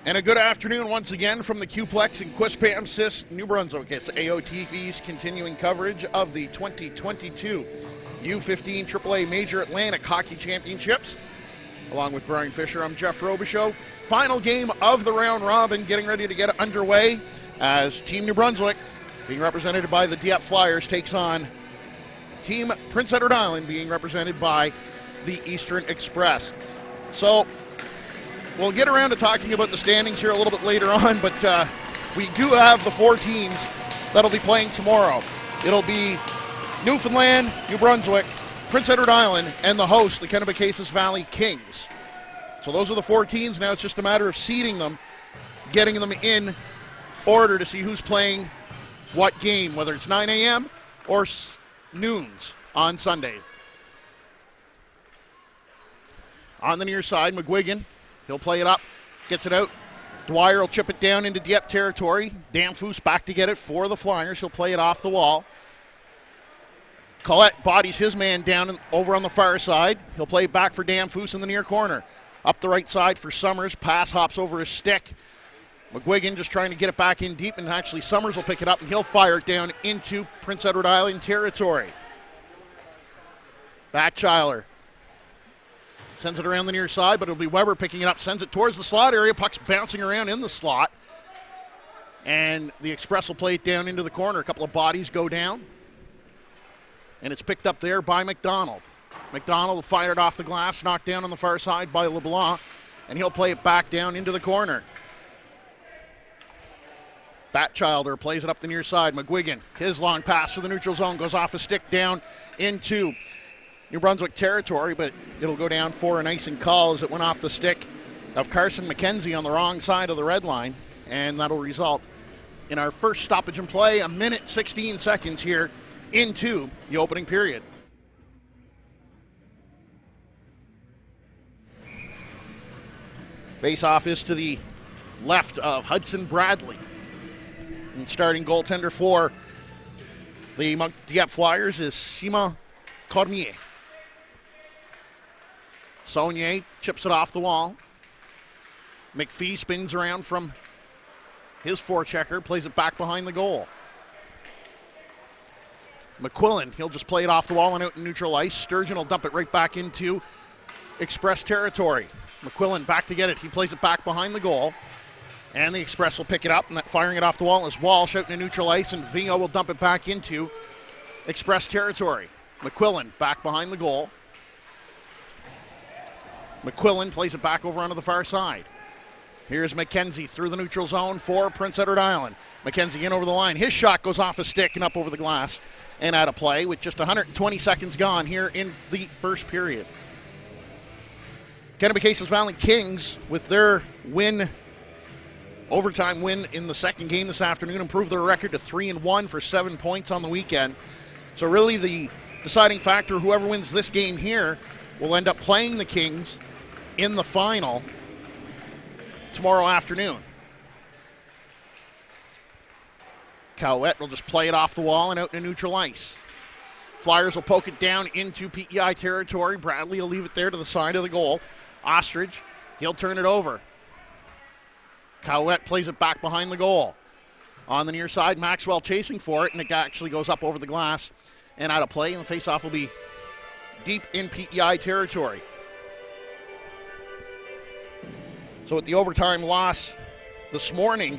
And a good afternoon once again from the Qplex in Quispamsis, New Brunswick. It's AOTV's continuing coverage of the 2022 U15 AAA Major Atlantic Hockey Championships. Along with Brian Fisher, I'm Jeff Robichaud. Final game of the round robin getting ready to get underway as Team New Brunswick, being represented by the Dieppe Flyers, takes on Team Prince Edward Island, being represented by the Eastern Express. So we'll get around to talking about the standings here a little bit later on, but we do have the four teams that'll be playing tomorrow. It'll be Newfoundland, New Brunswick, Prince Edward Island, and the host, the Kennebecasis Valley Kings. So those are the four teams. Now it's just a matter of seeding them, getting them in order to see who's playing what game, whether it's 9 a.m. or noons on Sundays. On the near side, McGuigan, he'll play it up, gets it out. Dwyer will chip it down into Dieppe territory. Danfoos back to get it for the Flyers. He'll play it off the wall. Collette bodies his man down over on the far side. He'll play it back for Danfoos in the near corner. Up the right side for Summers. Pass hops over his stick. McGuigan just trying to get it back in deep, and actually Summers will pick it up and he'll fire it down into Prince Edward Island territory. Batchiler sends it around the near side, but it'll be Weber picking it up, sends it towards the slot area. Puck's bouncing around in the slot. And the Express will play it down into the corner. A couple of bodies go down. And it's picked up there by McDonald. McDonald will fire it off the glass, knocked down on the far side by LeBlanc, and he'll play it back down into the corner. Batchilder plays it up the near side. McGuigan, his long pass for the neutral zone, goes off a stick down into New Brunswick territory, but it'll go down for an icing call as it went off the stick of Carson McKenzie on the wrong side of the red line, and that'll result in our first stoppage in play, a minute 16 seconds here into the opening period. Face-off is to the left of Hudson Bradley. And starting goaltender for the Dieppe Flyers is Simon Cormier. Saunier chips it off the wall. McPhee spins around from his forechecker, plays it back behind the goal. McQuillan, he'll just play it off the wall and out in neutral ice. Sturgeon will dump it right back into Express territory. McQuillan back to get it. He plays it back behind the goal. And the Express will pick it up, and firing it off the wall is Walsh out in neutral ice, and Vingo will dump it back into Express territory. McQuillan back behind the goal. McQuillan plays it back over onto the far side. Here's McKenzie through the neutral zone for Prince Edward Island. McKenzie in over the line. His shot goes off a stick and up over the glass and out of play with just 120 seconds gone here in the first period. Kennebecasis Valley Kings, with their overtime win in the second game this afternoon, improved their record to 3-1 for 7 points on the weekend. So really the deciding factor, whoever wins this game here will end up playing the Kings in the final tomorrow afternoon. Cowett will just play it off the wall and out in neutral ice. Flyers will poke it down into PEI territory. Bradley will leave it there to the side of the goal. Ostrich, he'll turn it over. Cowett plays it back behind the goal. On the near side, Maxwell chasing for it, and it actually goes up over the glass and out of play, and the faceoff will be deep in PEI territory. So with the overtime loss this morning,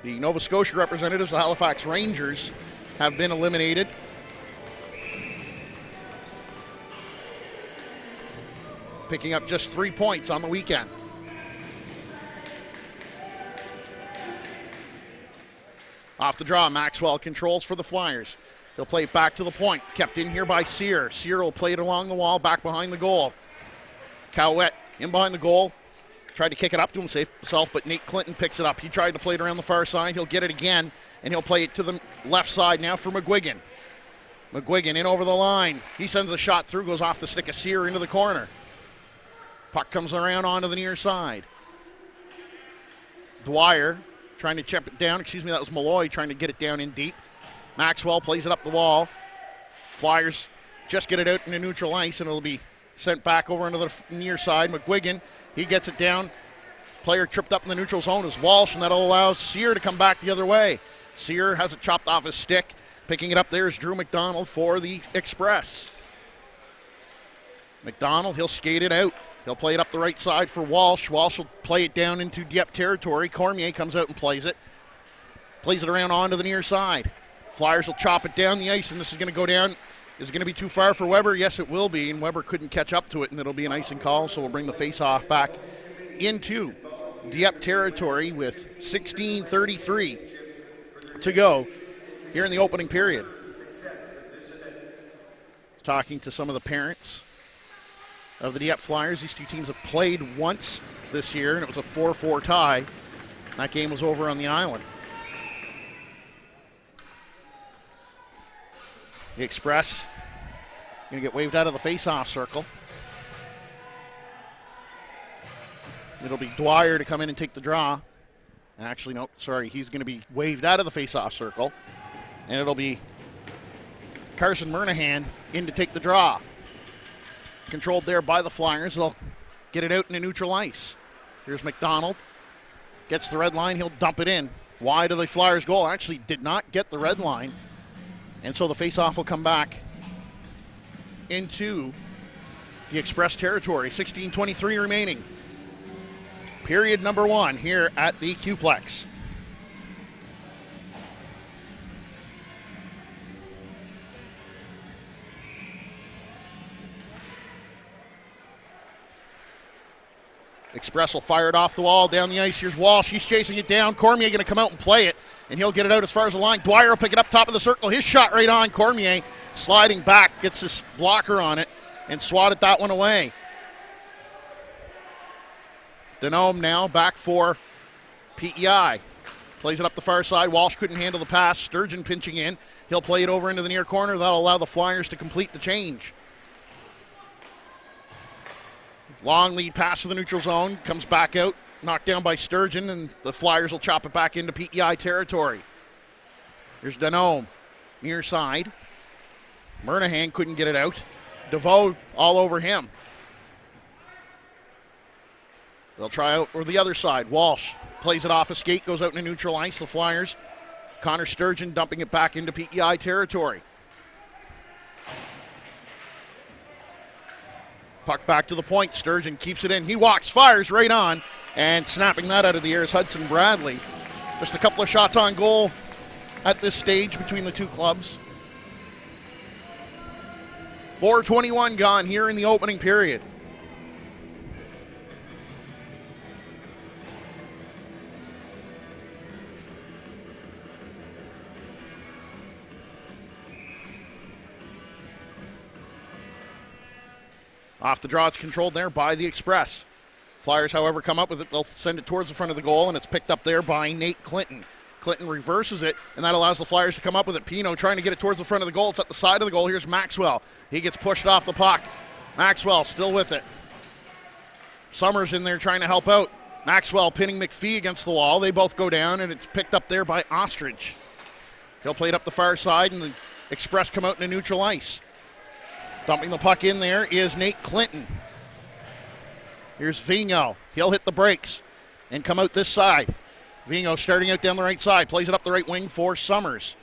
the Nova Scotia representatives, the Halifax Rangers, have been eliminated. Picking up just 3 points on the weekend. Off the draw, Maxwell controls for the Flyers. He'll play it back to the point. Kept in here by Sear. Sear will play it along the wall, back behind the goal. Cowett in behind the goal. Tried to kick it up to himself, but Nate Clinton picks it up. He tried to play it around the far side. He'll get it again, and he'll play it to the left side now for McGuigan. McGuigan in over the line. He sends a shot through, goes off the stick of Sear into the corner. Puck comes around onto the near side. Dwyer trying to chip it down. That was Malloy trying to get it down in deep. Maxwell plays it up the wall. Flyers just get it out into neutral ice, and it'll be sent back over into the near side. McGuigan, he gets it down player tripped up in the neutral zone is Walsh, and that'll allow Sear to come back the other way. Sear has it chopped off his stick. Picking it up there is Drew McDonald for the Express. McDonald, he'll skate it out. He'll play it up the right side for Walsh. Walsh will play it down into Dieppe territory. Cormier comes out and plays it. Plays it around onto the near side. Flyers will chop it down the ice, and this is going to go down. Is it going to be too far for Weber? Yes, it will be, and Weber couldn't catch up to it, and it'll be an icing call, so we'll bring the face-off back into Dieppe territory with 16:33 to go here in the opening period. Talking to some of the parents of the Dieppe Flyers. These two teams have played once this year, and it was a 4-4 tie. That game was over on the island. The Express going to get waved out of the face-off circle. It'll be Dwyer to come in and take the draw. Actually, no, sorry, he's going to be waved out of the face-off circle. And it'll be Carson Murnahan in to take the draw. Controlled there by the Flyers. They'll get it out into neutral ice. Here's McDonald. Gets the red line. He'll dump it in. Wide of the Flyers' goal. Actually did not get the red line. And so the face-off will come back into the Express territory. 16:23 remaining. Period number 1 here at the Qplex. Express will fire it off the wall, down the ice. Here's Walsh. He's chasing it down. Cormier going to come out and play it, and he'll get it out as far as the line. Dwyer will pick it up top of the circle. His shot right on. Cormier sliding back, gets his blocker on it, and swatted that one away. Denome now back for PEI. Plays it up the far side. Walsh couldn't handle the pass. Sturgeon pinching in. He'll play it over into the near corner. That'll allow the Flyers to complete the change. Long lead pass to the neutral zone. Comes back out. Knocked down by Sturgeon, and the Flyers will chop it back into PEI territory. Here's Denome. Near side. Murnahan couldn't get it out. DeVoe all over him. They'll try out or the other side. Walsh plays it off a skate, goes out into neutral ice. The Flyers. Connor Sturgeon dumping it back into PEI territory. Puck back to the point. Sturgeon keeps it in. He walks, fires right on, and snapping that out of the air is Hudson Bradley. Just a couple of shots on goal at this stage between the two clubs. 4:21 gone here in the opening period. Off the draw, it's controlled there by the Express. Flyers, however, come up with it. They'll send it towards the front of the goal, and it's picked up there by Nate Clinton. Clinton reverses it, and that allows the Flyers to come up with it. Pino trying to get it towards the front of the goal. It's at the side of the goal. Here's Maxwell. He gets pushed off the puck. Maxwell still with it. Summers in there trying to help out. Maxwell pinning McPhee against the wall. They both go down, and it's picked up there by Ostrich. He'll play it up the far side, and the Express come out into neutral ice. Dumping the puck in there is Nate Clinton. Here's Vigneault. He'll hit the brakes and come out this side. Vigneault starting out down the right side. Plays it up the right wing for Summers.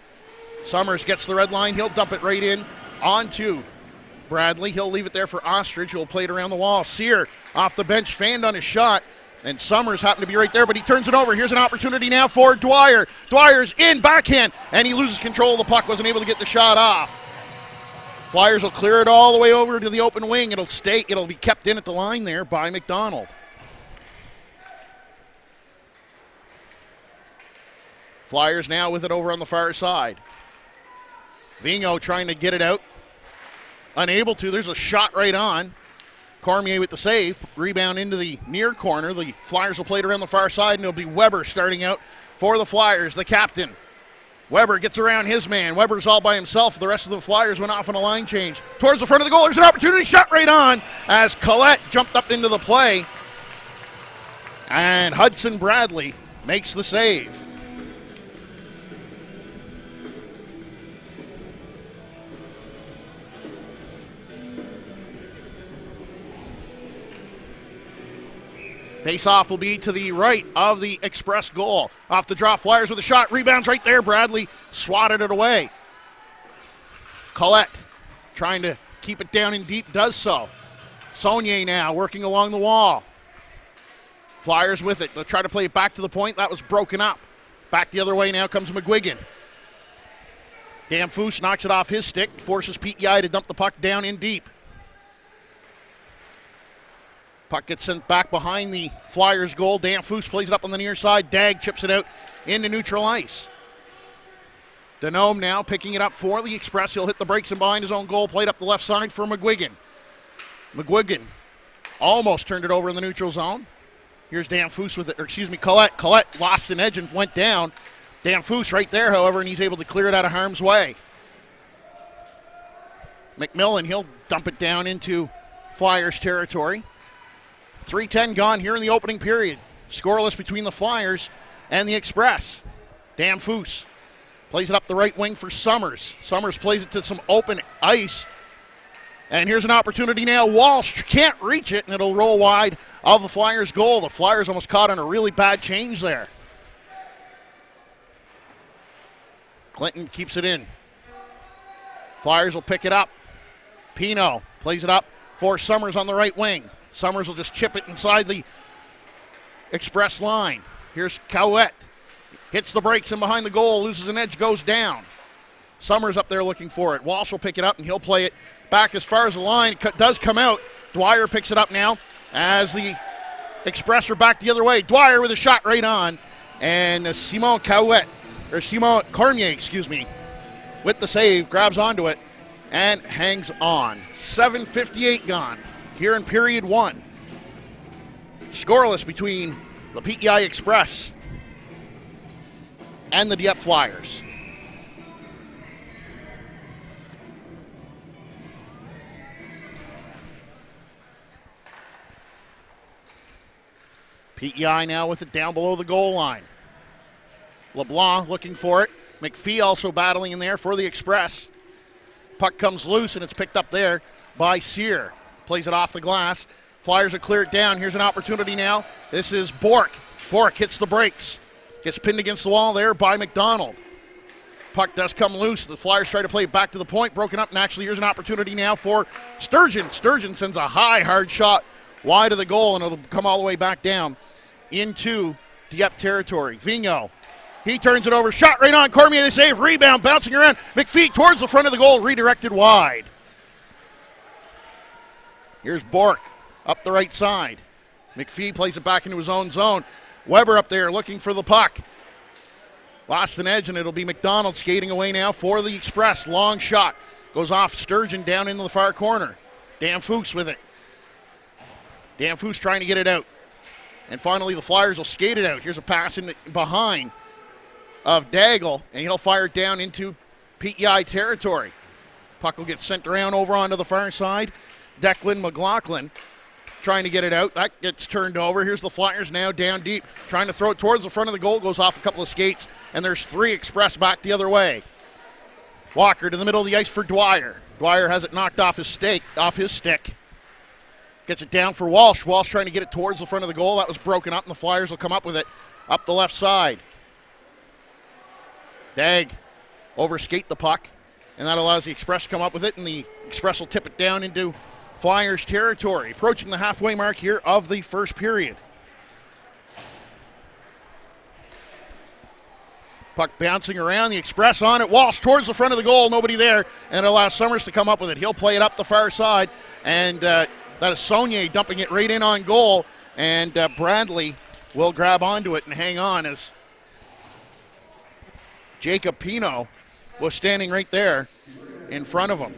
Summers gets the red line. He'll dump it right in onto Bradley. He'll leave it there for Ostrich, who will play it around the wall. Sear off the bench, fanned on his shot. And Summers happened to be right there, but he turns it over. Here's an opportunity now for Dwyer. Dwyer's in, backhand, and he loses control of the puck. Wasn't able to get the shot off. Flyers will clear it all the way over to the open wing. It'll be kept in at the line there by McDonald. Flyers now with it over on the far side. Vigneault trying to get it out. Unable to. There's a shot right on. Cormier with the save. Rebound into the near corner. The Flyers will play it around the far side, and it'll be Weber starting out for the Flyers, the captain. Weber gets around his man. Weber's all by himself. The rest of the Flyers went off on a line change. Towards the front of the goal. There's an opportunity. Shot right on as Collette jumped up into the play. And Hudson Bradley makes the save. Face-off will be to the right of the Express goal. Off the draw, Flyers with a shot. Rebounds right there. Bradley swatted it away. Collette trying to keep it down in deep, does so. Saunier now working along the wall. Flyers with it. They'll try to play it back to the point. That was broken up. Back the other way now comes McGuigan. Damphousse knocks it off his stick, forces PEI to dump the puck down in deep. Puck gets sent back behind the Flyers goal. Damphousse plays it up on the near side. Dag chips it out into neutral ice. Denome now picking it up for the Express. He'll hit the brakes and behind his own goal. Played up the left side for McGuigan. McGuigan almost turned it over in the neutral zone. Here's Damphousse with it, or excuse me, Collette. Collette lost an edge and went down. Damphousse right there, however, and he's able to clear it out of harm's way. McMillan, he'll dump it down into Flyers territory. 3:10 gone here in the opening period. Scoreless between the Flyers and the Express. Damphousse plays it up the right wing for Summers. Summers plays it to some open ice. And here's an opportunity now. Walsh can't reach it, and it'll roll wide of the Flyers' goal. The Flyers almost caught on a really bad change there. Clinton keeps it in. Flyers will pick it up. Pino plays it up for Summers on the right wing. Summers will just chip it inside the Express line. Here's Cowett. Hits the brakes and behind the goal, loses an edge, goes down. Summers up there looking for it. Walsh will pick it up and he'll play it back as far as the line. It does come out. Dwyer picks it up now as the Express are back the other way. Dwyer with a shot right on. And Simon Cormier, with the save, grabs onto it and hangs on. 7:58 gone here in period one. Scoreless between the PEI Express and the Dieppe Flyers. PEI now with it down below the goal line. LeBlanc looking for it. McPhee also battling in there for the Express. Puck comes loose and it's picked up there by Sear. Plays it off the glass. Flyers will clear it down. Here's an opportunity now. This is Bork. Bork hits the brakes. Gets pinned against the wall there by McDonald. Puck does come loose. The Flyers try to play it back to the point. Broken up, and actually here's an opportunity now for Sturgeon. Sturgeon sends a high, hard shot wide of the goal, and it'll come all the way back down into Dieppe territory. Vigneault. He turns it over. Shot right on. Cormier, the save. Rebound, bouncing around. McPhee towards the front of the goal. Redirected wide. Here's Bork up the right side. McPhee plays it back into his own zone. Weber up there looking for the puck. Lost an edge, and it'll be McDonald skating away now for the Express. Long shot. Goes off Sturgeon down into the far corner. Damphousse with it. Damphousse trying to get it out. And finally, the Flyers will skate it out. Here's a pass in behind of Daigle, and he'll fire it down into PEI territory. Puck will get sent around over onto the far side. Declan McLaughlin trying to get it out. That gets turned over. Here's the Flyers now down deep, trying to throw it towards the front of the goal. Goes off a couple of skates, and there's three Express back the other way. Walker to the middle of the ice for Dwyer. Dwyer has it knocked off his stick. Gets it down for Walsh. Walsh trying to get it towards the front of the goal. That was broken up, and the Flyers will come up with it up the left side. Dag overskate the puck, and that allows the Express to come up with it, and the Express will tip it down into Flyers territory. Approaching the halfway mark here of the first period. Puck bouncing around, the Express on it. Walsh towards the front of the goal, nobody there, and it allows Summers to come up with it. He'll play it up the far side, and that is Saunier dumping it right in on goal, and Bradley will grab onto it and hang on as Jacob Pino was standing right there in front of him.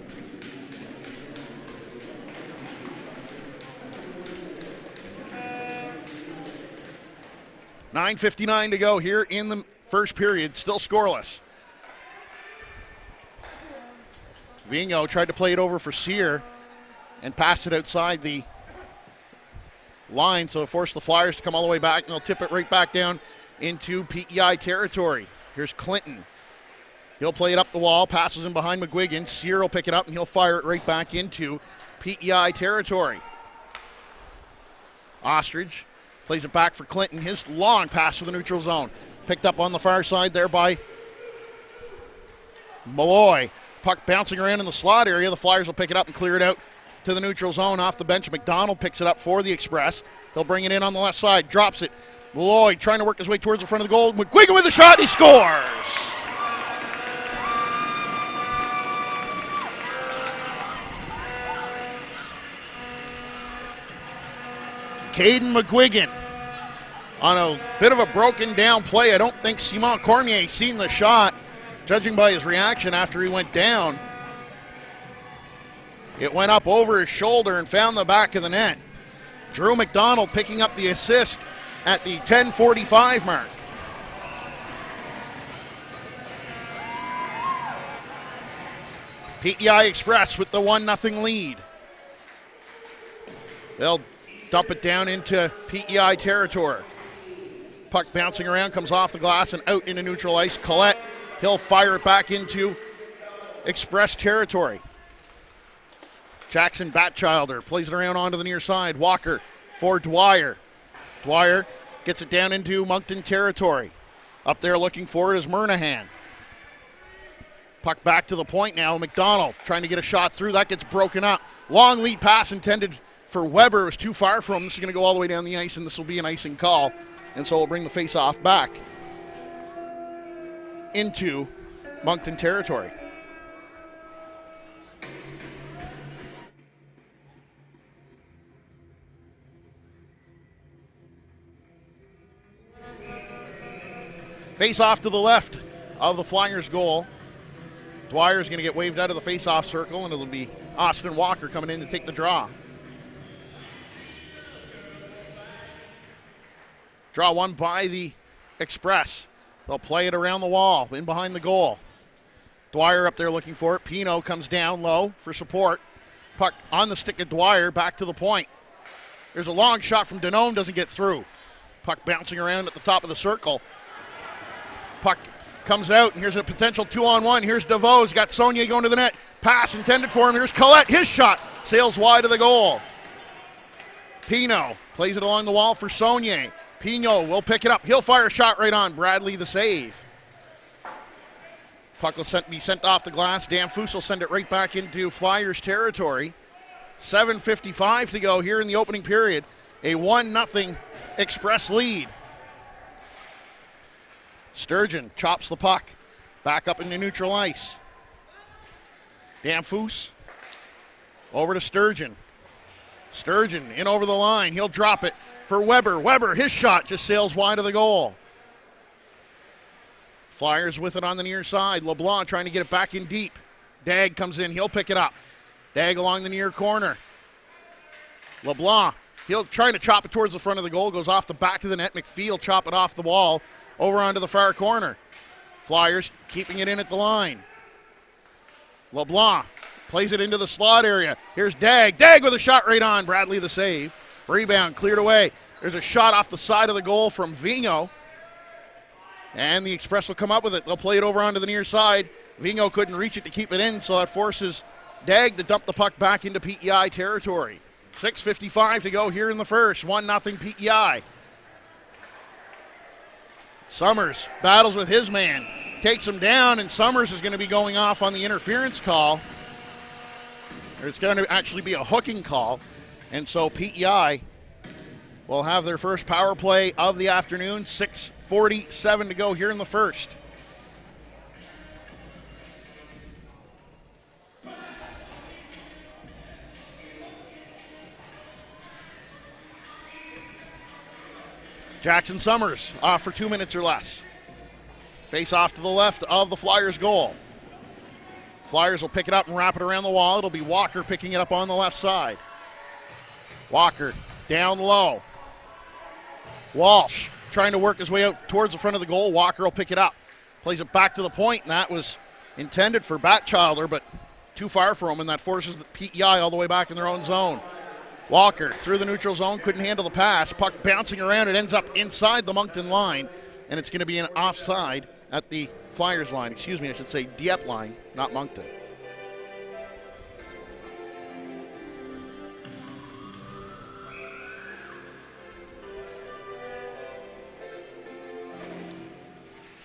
$9:59 to go here in the first period, still scoreless. Vigneault tried to play it over for Sear and passed it outside the line, so it forced the Flyers to come all the way back, and they'll tip it right back down into PEI territory. Here's Clinton. He'll play it up the wall, passes in behind McGuigan. Sear will pick it up, and he'll fire it right back into PEI territory. Ostrich Plays it back for Clinton. His long pass for the neutral zone. Picked up on the far side there by Malloy. Puck bouncing around in the slot area. The Flyers will pick it up and clear it out to the neutral zone off the bench. McDonald picks it up for the Express. He'll bring it in on the left side. Drops it. Malloy trying to work his way towards the front of the goal. McGuigan with a shot. He scores! Caden McGuigan on a bit of a broken down play. I don't think Simon Cormier seen the shot, judging by his reaction after he went down. It went up over his shoulder and found the back of the net. Drew McDonald picking up the assist at the 10:45 mark. PEI Express with the 1-0 lead. They'll dump it down into PEI territory. Puck bouncing around, comes off the glass and out into neutral ice. Collette, he'll fire it back into Express territory. Jackson Batchilder plays it around onto the near side. Walker for Dwyer. Dwyer gets it down into Moncton territory. Up there looking for it is Murnahan. Puck back to the point now. McDonald trying to get a shot through. That gets broken up. Long lead pass intended for Weber. It was too far from him. This is going to go all the way down the ice, and this will be an icing call. And so we'll bring the face-off back into Moncton territory. Face-off to the left of the Flyers' goal. Dwyer's going to get waved out of the face-off circle, and it'll be Austin Walker coming in to take the draw. Draw one by the Express. They'll play it around the wall, in behind the goal. Dwyer up there looking for it. Pino comes down low for support. Puck on the stick of Dwyer, back to the point. There's a long shot from Denome, doesn't get through. Puck bouncing around at the top of the circle. Puck comes out, and here's a potential 2-on-1. Here's DeVos, he's got Saunier going to the net. Pass intended for him. Here's Collette, his shot sails wide of the goal. Pino plays it along the wall for Saunier. Pino will pick it up. He'll fire a shot right on. Bradley the save. Puck will be sent off the glass. Dan Foose will send it right back into Flyers territory. 7:55 to go here in the opening period. A 1-0 Express lead. Sturgeon chops the puck. Back up into neutral ice. Dan Foose over to Sturgeon. Sturgeon in over the line. He'll drop it for Weber. Weber, his shot just sails wide of the goal. Flyers with it on the near side. LeBlanc trying to get it back in deep. Dag comes in. He'll pick it up. Dag along the near corner. LeBlanc, he'll try to chop it towards the front of the goal. Goes off the back of the net. McPhee chop it off the wall over onto the far corner. Flyers keeping it in at the line. LeBlanc plays it into the slot area. Here's Dag. Dag with a shot right on. Bradley the save. Rebound cleared away. There's a shot off the side of the goal from Vigneault. And the Express will come up with it. They'll play it over onto the near side. Vigneault couldn't reach it to keep it in, so that forces Dag to dump the puck back into PEI territory. 6:55 to go here in the first. 1-0 PEI. Summers battles with his man. Takes him down, and Summers is going to be going off on the interference call. It's going to actually be a hooking call. And so PEI will have their first power play of the afternoon. 6:47 to go here in the first. Jackson Summers off for 2 minutes or less. Face off to the left of the Flyers' goal. Flyers will pick it up and wrap it around the wall. It'll be Walker picking it up on the left side. Walker down low. Walsh trying to work his way out towards the front of the goal. Walker will pick it up. Plays it back to the point, and that was intended for Batchilder, but too far for him, and that forces the PEI all the way back in their own zone. Walker through the neutral zone, couldn't handle the pass. Puck bouncing around. It ends up inside the Moncton line, and it's going to be an offside at the Flyers line. Excuse me, I should say Dieppe line, not Moncton.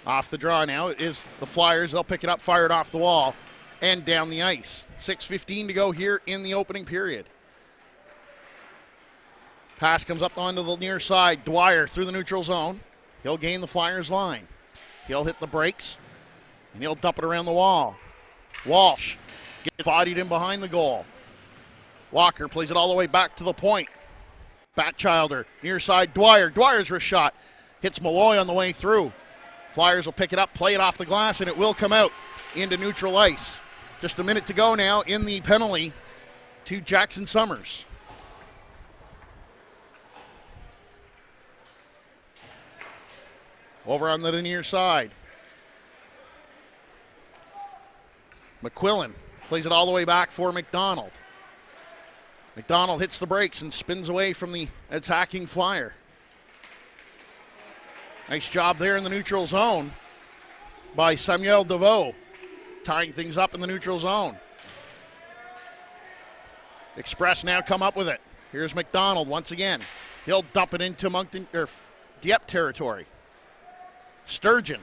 Off the draw now is the Flyers. They'll pick it up, fire it off the wall, and down the ice. 6:15 to go here in the opening period. Pass comes up onto the near side. Dwyer through the neutral zone. He'll gain the Flyers line. He'll hit the brakes, and he'll dump it around the wall. Walsh gets bodied in behind the goal. Walker plays it all the way back to the point. Batchilder, near side, Dwyer. Dwyer's wrist shot. Hits Malloy on the way through. Flyers will pick it up, play it off the glass, and it will come out into neutral ice. Just a minute to go now in the penalty to Jackson Summers. Over on the near side. McQuillan plays it all the way back for McDonald. McDonald hits the brakes and spins away from the attacking Flyer. Nice job there in the neutral zone by Samuel Deveau, tying things up in the neutral zone. Express now come up with it. Here's McDonald once again. He'll dump it into Dieppe territory. Sturgeon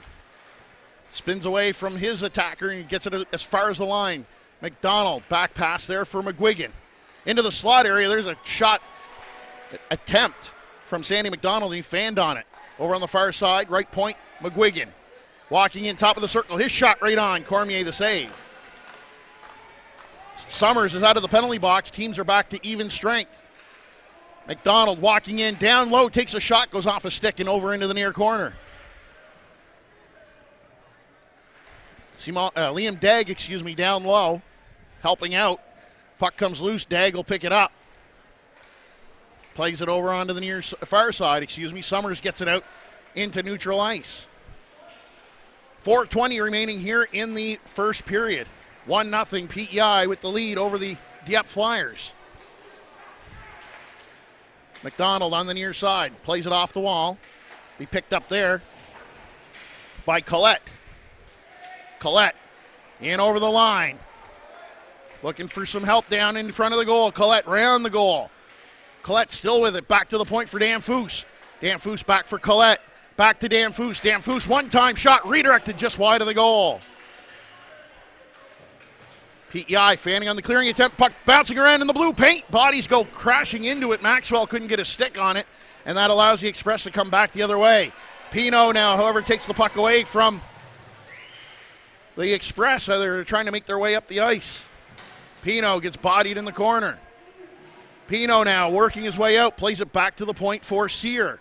spins away from his attacker and gets it as far as the line. McDonald, back pass there for McGuigan. Into the slot area, there's a shot attempt from Sandy McDonald, and he fanned on it. Over on the far side, right point, McGuigan. Walking in top of the circle, his shot right on, Cormier the save. Summers is out of the penalty box, teams are back to even strength. McDonald walking in, down low, takes a shot, goes off a stick and over into the near corner. Liam Dagg, down low, helping out. Puck comes loose, Dagg will pick it up. Plays it over onto the near far side, Summers gets it out into neutral ice. 4:20 remaining here in the first period. 1-0 PEI with the lead over the Dieppe Flyers. McDonald on the near side, plays it off the wall. Be picked up there by Collette. Collette in over the line. Looking for some help down in front of the goal. Collette round the goal. Collette still with it. Back to the point for Dan Foose. Dan Foose back for Collette. Back to Dan Foose. Dan Foose, one-time shot, redirected just wide of the goal. PEI fanning on the clearing attempt. Puck bouncing around in the blue paint. Bodies go crashing into it. Maxwell couldn't get a stick on it, and that allows the Express to come back the other way. Pino now, however, takes the puck away from the Express. They're trying to make their way up the ice. Pino gets bodied in the corner. Pino now working his way out, plays it back to the point for Sear.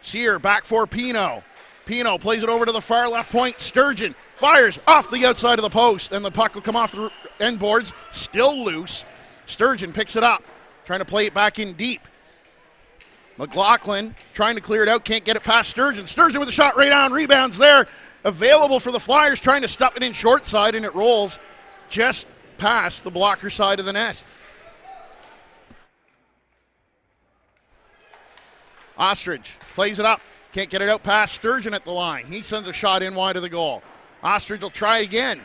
Sear back for Pino. Pino plays it over to the far left point. Sturgeon fires off the outside of the post, and the puck will come off the end boards, still loose. Sturgeon picks it up, trying to play it back in deep. McLaughlin trying to clear it out, can't get it past Sturgeon. Sturgeon with a shot right on, rebounds there. Available for the Flyers, trying to stuff it in short side, and it rolls just past the blocker side of the net. Ostrich plays it up, can't get it out past Sturgeon at the line. He sends a shot in wide of the goal. Ostrich will try again,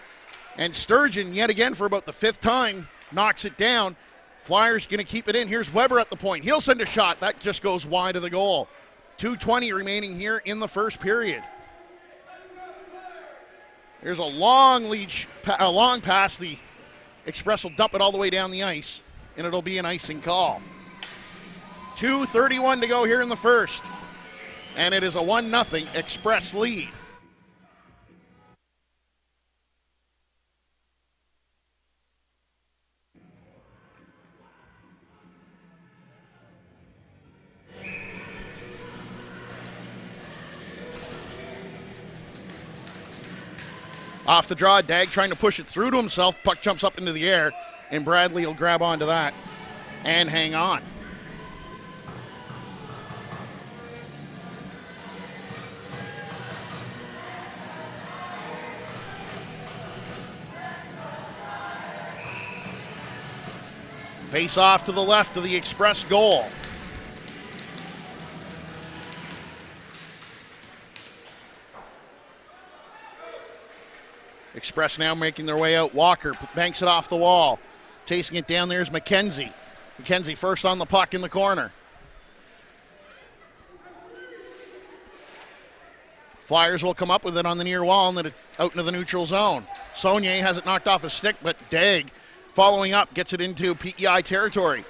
and Sturgeon yet again for about the fifth time knocks it down. Flyers going to keep it in. Here's Weber at the point. He'll send a shot. That just goes wide of the goal. 2:20 remaining here in the first period. There's a long pass. The Express will dump it all the way down the ice, and it'll be an icing call. 2:31 to go here in the first, and it is a 1-0 Express lead. Off the draw, Dagg trying to push it through to himself. Puck jumps up into the air, and Bradley will grab onto that and hang on. Face off to the left of the Express goal. Express now making their way out. Walker banks it off the wall. Chasing it down there is McKenzie. McKenzie first on the puck in the corner. Flyers will come up with it on the near wall and out into the neutral zone. Saunier has it knocked off his stick, but Daigle following up gets it into PEI territory.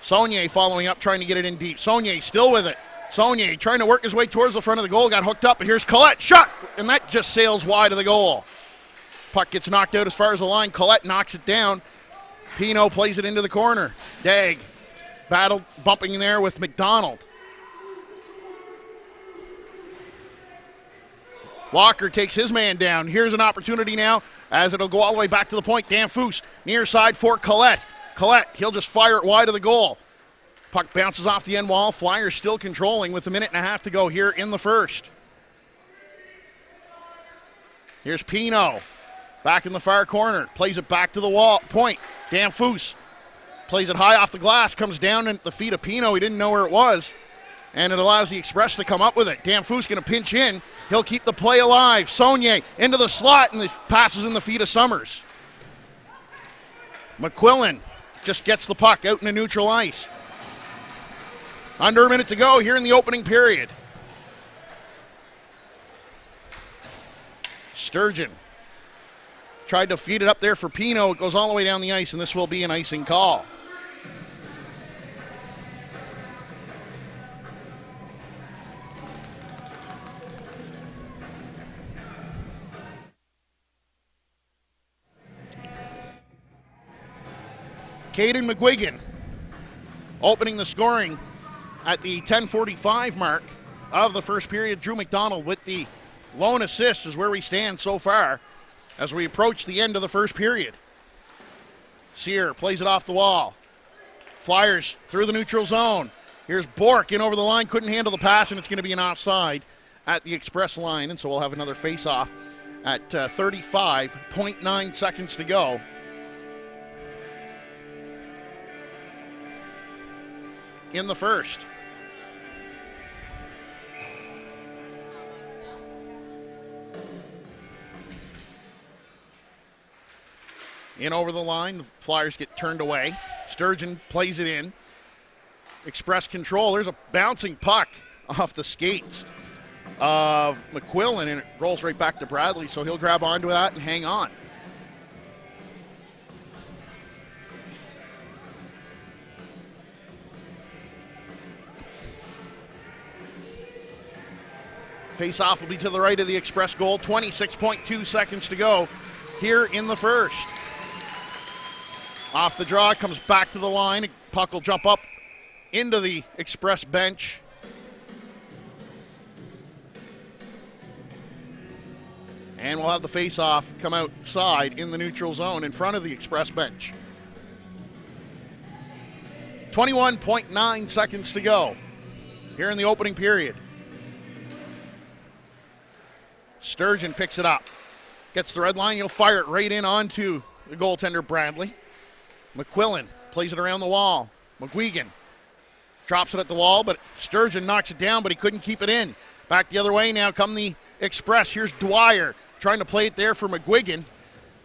Saunier following up, trying to get it in deep. Saunier still with it. Saunier trying to work his way towards the front of the goal, got hooked up, and here's Collette, shot! And that just sails wide of the goal. Puck gets knocked out as far as the line. Collette knocks it down. Pino plays it into the corner. Daigle battle bumping in there with McDonald. Walker takes his man down. Here's an opportunity now as it'll go all the way back to the point. Danfus near side for Collette. Collette, he'll just fire it wide of the goal. Puck bounces off the end wall. Flyers still controlling with a minute and a half to go here in the first. Here's Pino. Back in the far corner. Plays it back to the wall. Point. Danfus plays it high off the glass. Comes down at the feet of Pino. He didn't know where it was. And it allows the Express to come up with it. Danfus going to pinch in. He'll keep the play alive. Saunier into the slot, and the passes in the feet of Summers. McQuillan just gets the puck out into neutral ice. Under a minute to go here in the opening period. Sturgeon tried to feed it up there for Pino. It goes all the way down the ice, and this will be an icing call. Caden McGuigan opening the scoring at the 10:45 mark of the first period. Drew McDonald with the lone assist is where we stand so far as we approach the end of the first period. Sear plays it off the wall. Flyers through the neutral zone. Here's Bork in over the line, couldn't handle the pass, and it's going to be an offside at the Express line, and so we'll have another face-off at 35.9 seconds to go. In the first. In over the line, the Flyers get turned away. Sturgeon plays it in. Express control. There's a bouncing puck off the skates of McQuillan, and it rolls right back to Bradley, so he'll grab onto that and hang on. Face-off will be to the right of the Express goal. 26.2 seconds to go here in the first. Off the draw, comes back to the line. Puck will jump up into the Express bench. And we'll have the face-off come outside in the neutral zone in front of the Express bench. 21.9 seconds to go here in the opening period. Sturgeon picks it up. Gets the red line. He'll fire it right in onto the goaltender, Bradley. McQuillan plays it around the wall. McGuigan drops it at the wall, but Sturgeon knocks it down, but he couldn't keep it in. Back the other way now come the Express. Here's Dwyer trying to play it there for McGuigan,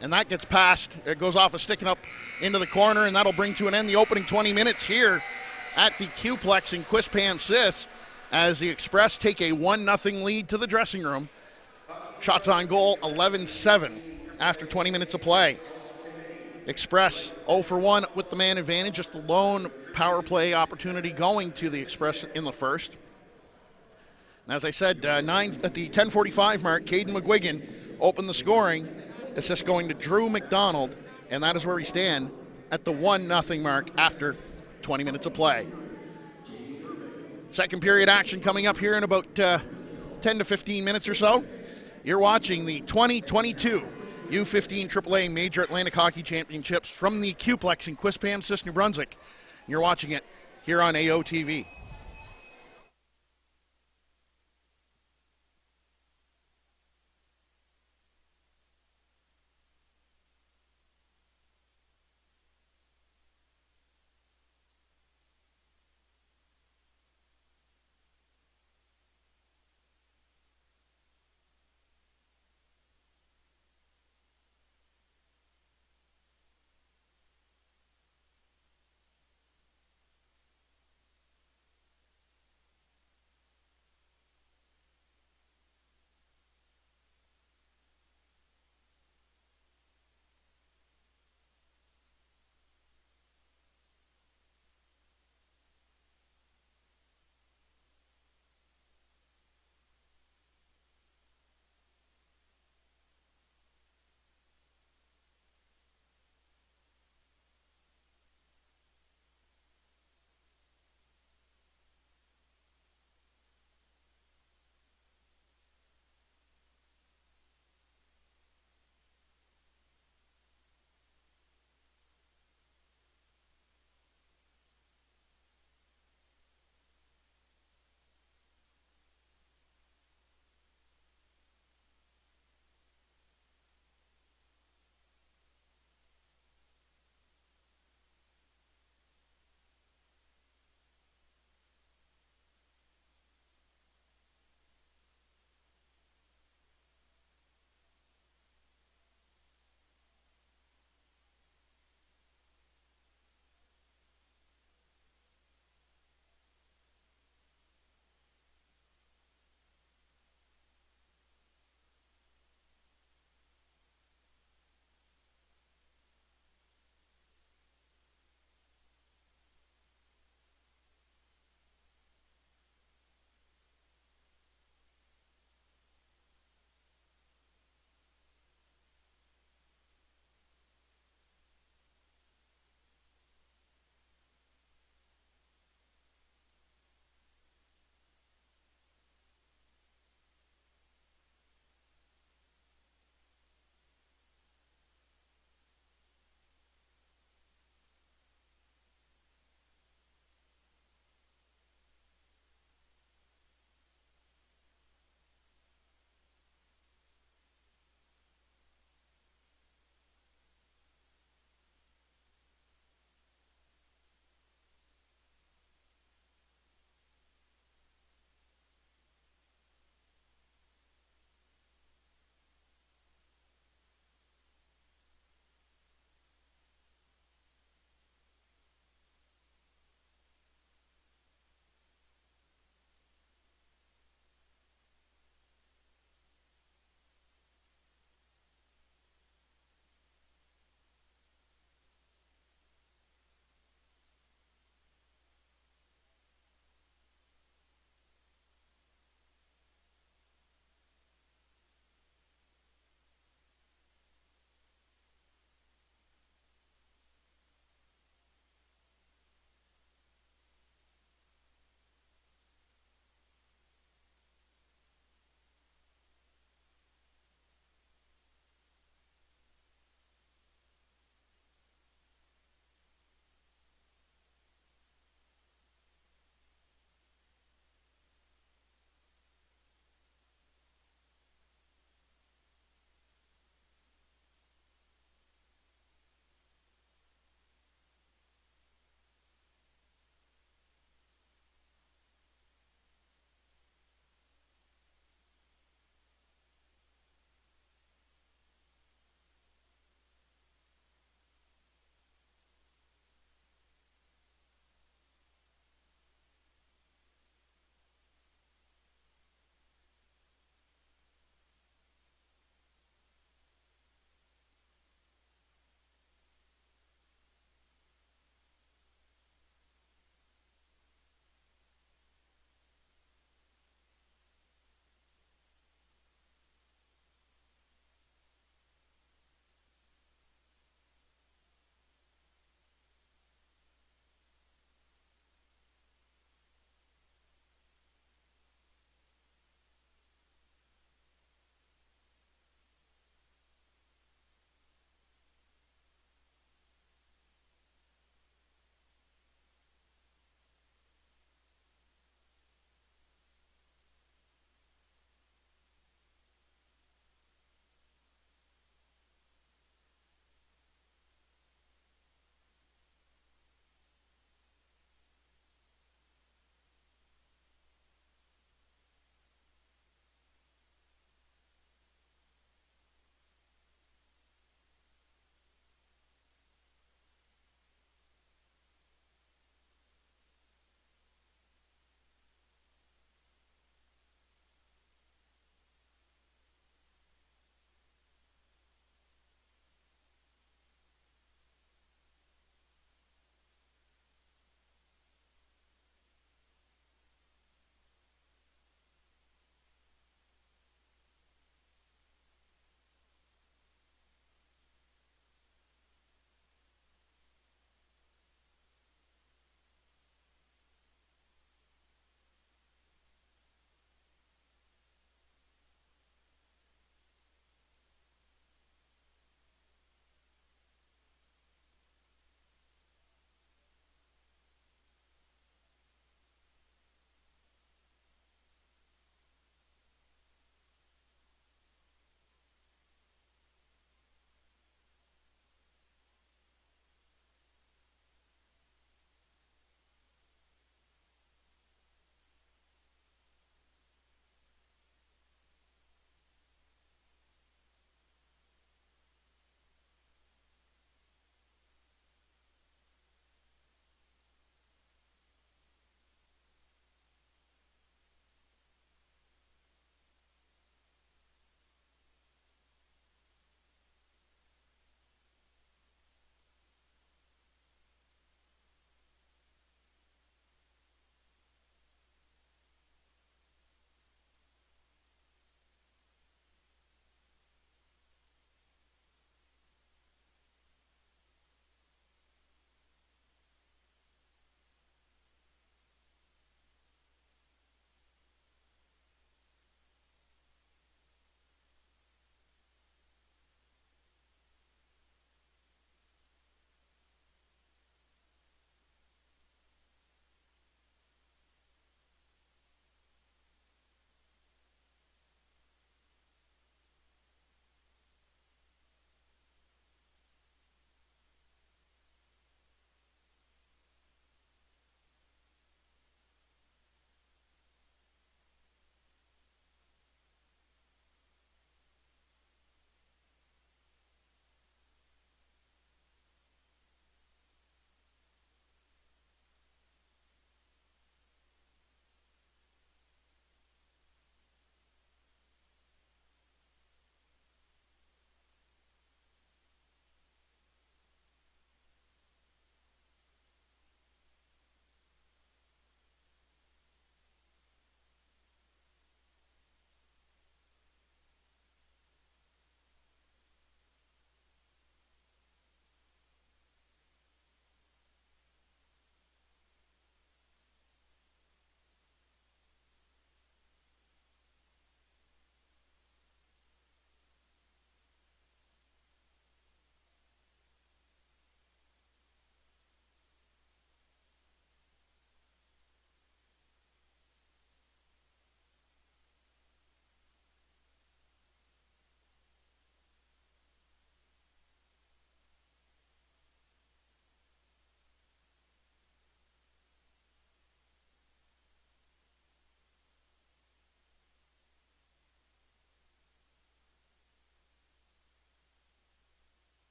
and that gets past. It goes off a stick and up into the corner, and that'll bring to an end the opening 20 minutes here at the Q-Plex in Quispam-Sis as the Express take a 1-0 lead to the dressing room. Shots on goal, 11-7 after 20 minutes of play. Express 0 for 1 with the man advantage, just the lone power play opportunity going to the Express in the first. And as I said, at the 10:45 mark, Caden McGuigan opened the scoring. Assist going to Drew McDonald, and that is where we stand at the 1-0 mark after 20 minutes of play. Second period action coming up here in about 10 to 15 minutes or so. You're watching the 2022 U15 AAA Major Atlantic Hockey Championships from the Q-Plex in Quispam-Sis, New Brunswick. You're watching it here on AOTV.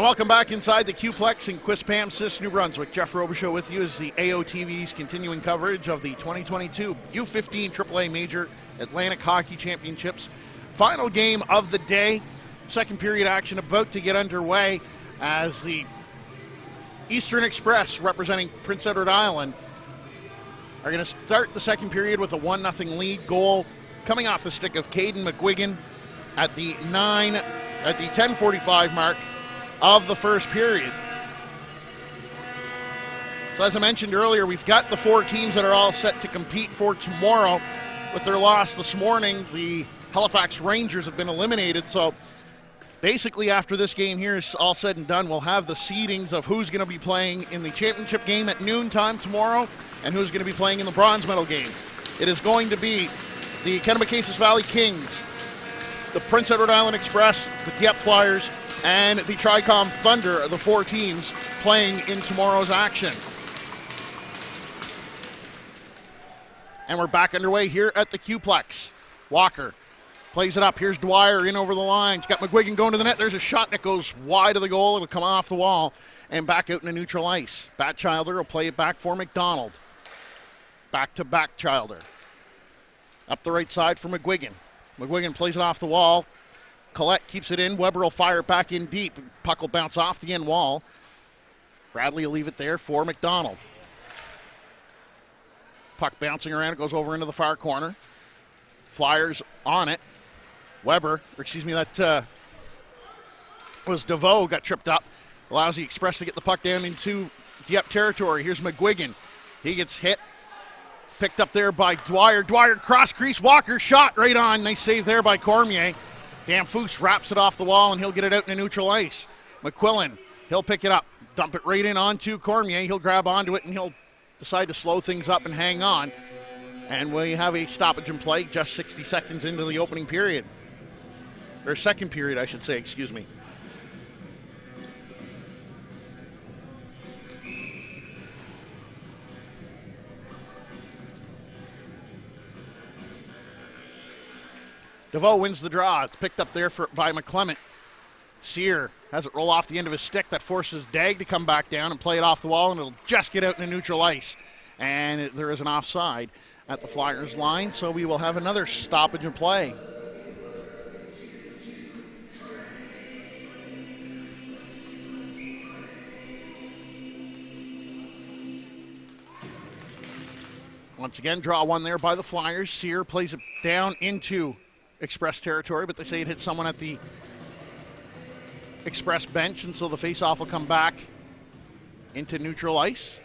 Welcome back inside the Q-Plex in Quispamsis, New Brunswick. Jeff Robichaud with you as the AOTV's continuing coverage of the 2022 U15 AAA Major Atlantic Hockey Championships. Final game of the day. Second period action about to get underway as the Eastern Express, representing Prince Edward Island, are going to start the second period with a 1-0 lead goal coming off the stick of Caden McGuigan at the 10:45 mark of the first period. So as I mentioned earlier, we've got the 4 teams that are all set to compete for tomorrow. With their loss this morning, the Halifax Rangers have been eliminated. So basically after this game here is all said and done, we'll have the seedings of who's going to be playing in the championship game at noontime tomorrow and who's going to be playing in the bronze medal game. It is going to be the Kennebecasis Valley Kings, the Prince Edward Island Express, the Dieppe Flyers, and the Tricom Thunder are the 4 teams playing in tomorrow's action. And we're back underway here at the Q-Plex. Walker plays it up. Here's Dwyer in over the line. He's got McGuigan going to the net. There's a shot that goes wide of the goal. It'll come off the wall and back out into neutral ice. Batchelder will play it back for McDonald. Back to Batchelder. Up the right side for McGuigan. McGuigan plays it off the wall. Collette keeps it in. Weber will fire it back in deep. Puck will bounce off the end wall. Bradley will leave it there for McDonald. Puck bouncing around. It goes over into the far corner. Flyers on it. Weber, that was DeVoe, got tripped up. Allows the Express to get the puck down into Dieppe territory. Here's McGuigan. He gets hit. Picked up there by Dwyer. Dwyer cross crease. Walker shot right on. Nice save there by Cormier. Danfus wraps it off the wall and he'll get it out into neutral ice. McQuillan, he'll pick it up. Dump it right in onto Cormier. He'll grab onto it and he'll decide to slow things up and hang on. And we have a stoppage in play just 60 seconds into the opening period. Or second period, I should say, excuse me. DeVoe wins the draw. It's picked up there by McClement. Sear has it roll off the end of his stick. That forces Dag to come back down and play it off the wall, and it'll just get out into neutral ice. And there is an offside at the Flyers line, so we will have another stoppage in play. Once again, draw one there by the Flyers. Sear plays it down into Express territory, but they say it hit someone at the Express bench, and so the faceoff will come back into neutral ice.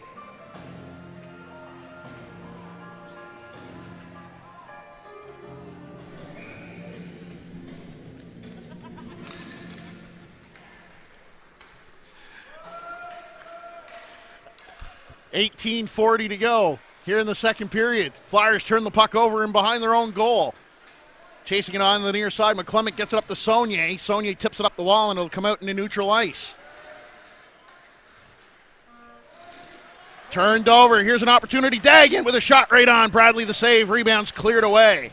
.18:40 to go here in the second period. Flyers turn the puck over and behind their own goal. Chasing it on the near side, McClement gets it up to Saunier. Saunier tips it up the wall and it'll come out into neutral ice. Turned over. Here's an opportunity. Dagan with a shot right on. Bradley the save. Rebounds cleared away.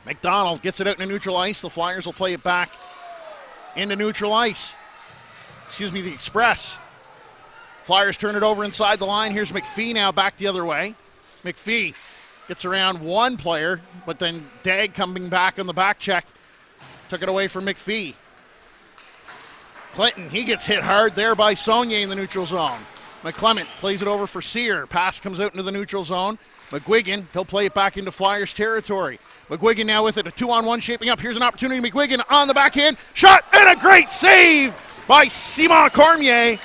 McDonald gets it out into neutral ice. The Flyers will play it back into neutral ice. The Express. Flyers turn it over inside the line. Here's McPhee now back the other way. McPhee gets around one player, but then Dag coming back on the back check took it away from McPhee. Clinton, he gets hit hard there by Saunier in the neutral zone. McClement plays it over for Sear. Pass comes out into the neutral zone. McGuigan, he'll play it back into Flyers territory. McGuigan now with it, a 2-on-1 shaping up. Here's an opportunity. McGuigan on the backhand. Shot and a great save by Simon Cormier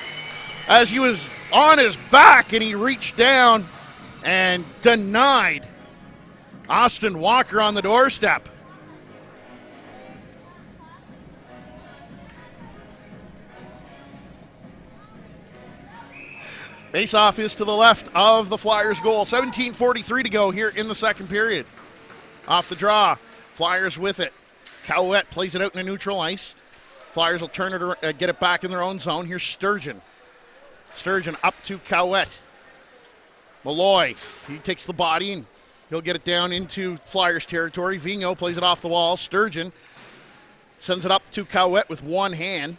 as he was on his back and he reached down and denied Austin Walker on the doorstep. Face-off is to the left of the Flyers' goal. 17:43 to go here in the second period. Off the draw, Flyers with it. Cowett plays it out in neutral ice. Flyers will turn it, get it back in their own zone. Here's Sturgeon. Sturgeon up to Cowett. Malloy, he takes the body and he'll get it down into Flyers territory. Vigneault plays it off the wall. Sturgeon sends it up to Cowett with one hand.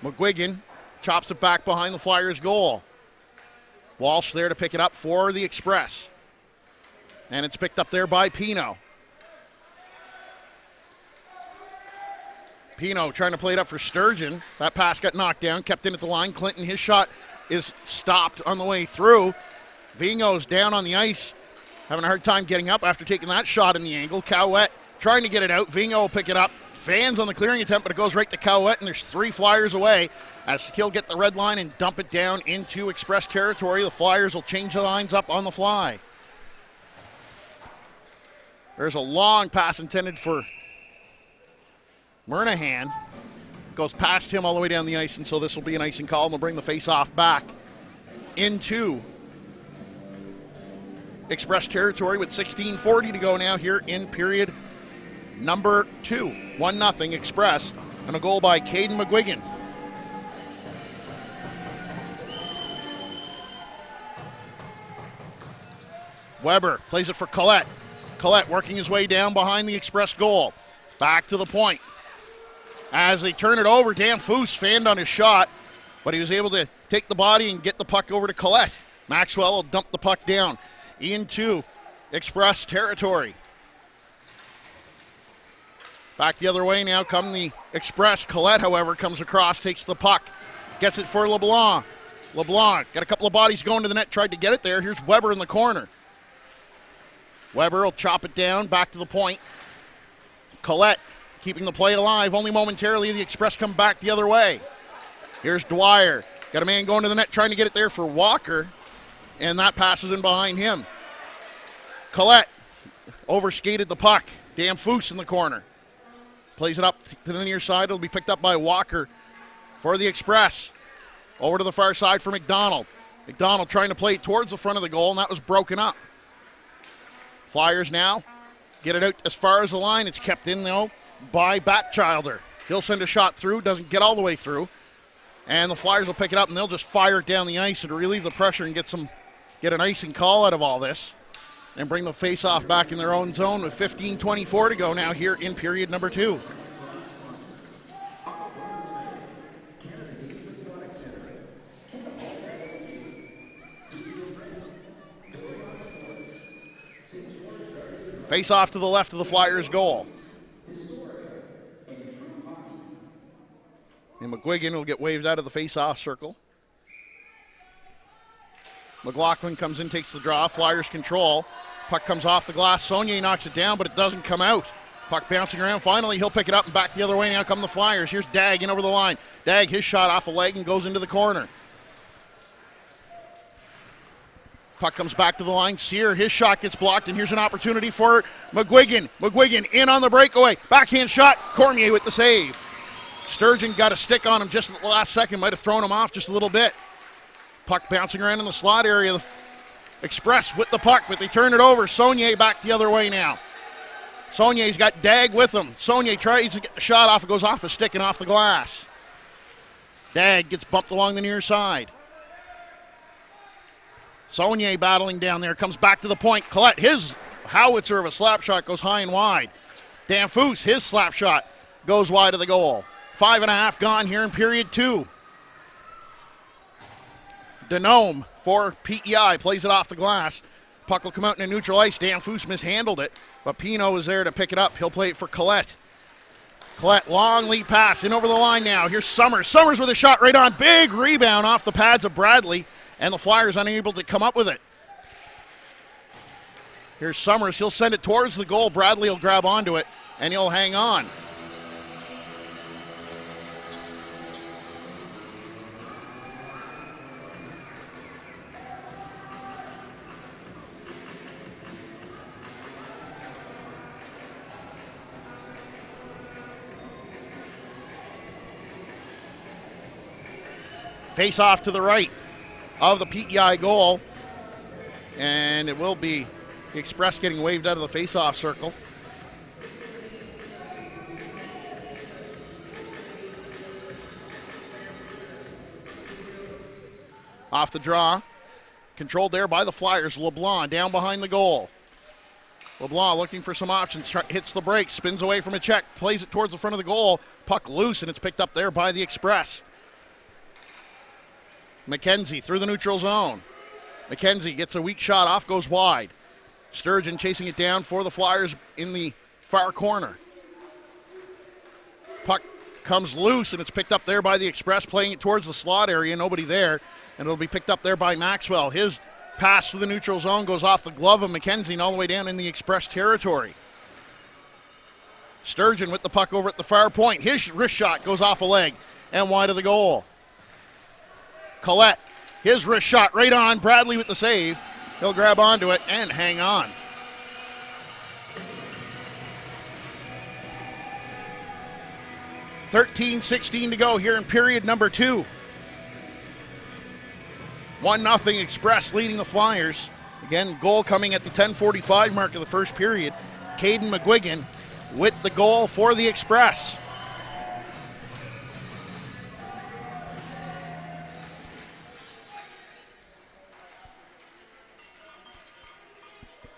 McGuigan chops it back behind the Flyers' goal. Walsh there to pick it up for the Express. And it's picked up there by Pino. Pino trying to play it up for Sturgeon. That pass got knocked down, kept in at the line. Clinton, his shot is stopped on the way through. Vingo's down on the ice, having a hard time getting up after taking that shot in the angle. Cowett trying to get it out. Vingo will pick it up. Fans on the clearing attempt, but it goes right to Cowett, and there's 3 Flyers away as he'll get the red line and dump it down into Express territory. The Flyers will change the lines up on the fly. There's a long pass intended for Murnahan. Goes past him all the way down the ice, and so this will be an icing call, and we'll bring the face-off back into Express territory with 16:40 to go now here in period number 2. 1-0 Express, and a goal by Caden McGuigan. Weber plays it for Collette. Collette working his way down behind the Express goal. Back to the point. As they turn it over, Dan Foose fanned on his shot, but he was able to take the body and get the puck over to Collette. Maxwell will dump the puck down into Express territory. Back the other way now come the Express. Collette, however, comes across, takes the puck, gets it for LeBlanc. LeBlanc got a couple of bodies going to the net, tried to get it there. Here's Weber in the corner. Weber will chop it down, back to the point. Collette keeping the play alive, only momentarily. The Express come back the other way. Here's Dwyer. Got a man going to the net, trying to get it there for Walker, and that passes in behind him. Collette overskated the puck. Dan Foose in the corner. Plays it up to the near side. It'll be picked up by Walker for the Express. Over to the far side for McDonald. McDonald trying to play towards the front of the goal, and that was broken up. Flyers now get it out as far as the line. It's kept in, though, by Batchilder. He'll send a shot through, doesn't get all the way through. And the Flyers will pick it up, and they'll just fire it down the ice to relieve the pressure and get an icing call out of all this and bring the face-off back in their own zone with 15:24 to go now here in period number 2. Face-off to the left of the Flyers' goal. And McGuigan will get waved out of the face-off circle. McLaughlin comes in, takes the draw. Flyers control. Puck comes off the glass. Saunier knocks it down, but it doesn't come out. Puck bouncing around. Finally, he'll pick it up and back the other way. Now come the Flyers. Here's Dagg in over the line. Dagg, his shot off a leg and goes into the corner. Puck comes back to the line. Sear, his shot gets blocked, and here's an opportunity for McGuigan. McGuigan in on the breakaway. Backhand shot. Cormier with the save. Sturgeon got a stick on him just at the last second. Might have thrown him off just a little bit. Puck bouncing around in the slot area. The Express with the puck, but they turn it over. Saunier back the other way now. Saunier's got Dagg with him. Saunier tries to get the shot off. It goes off a stick and off the glass. Dagg gets bumped along the near side. Saunier battling down there. Comes back to the point. Collette, his howitzer of a slap shot goes high and wide. Dan Foose, his slap shot goes wide of the goal. 5.5 gone here in period 2. Denome for PEI plays it off the glass. Puck will come out in a neutral ice. Dan Foose mishandled it, but Pino is there to pick it up. He'll play it for Collette. Collette, long lead pass in over the line now. Here's Summers. Summers with a shot right on. Big rebound off the pads of Bradley, and the Flyers unable to come up with it. Here's Summers. He'll send it towards the goal. Bradley will grab onto it, and he'll hang on. Face off to the right of the PEI goal. And it will be the Express getting waved out of the face-off circle. Off the draw. Controlled there by the Flyers. LeBlanc down behind the goal. LeBlanc looking for some options. Hits the brakes. Spins away from a check. Plays it towards the front of the goal. Puck loose, and it's picked up there by the Express. McKenzie through the neutral zone. McKenzie gets a weak shot off, goes wide. Sturgeon chasing it down for the Flyers in the far corner. Puck comes loose, and it's picked up there by the Express, playing it towards the slot area. Nobody there, and it'll be picked up there by Maxwell. His pass to the neutral zone goes off the glove of McKenzie and all the way down in the Express territory. Sturgeon with the puck over at the far point. His wrist shot goes off a leg and wide of the goal. Collette, his wrist shot right on. Bradley with the save. He'll grab onto it and hang on. .16 to go here in period number 2. 1-0 Express leading the Flyers. Again, goal coming at the 10:45 mark of the first period. Caden McGuigan with the goal for the Express.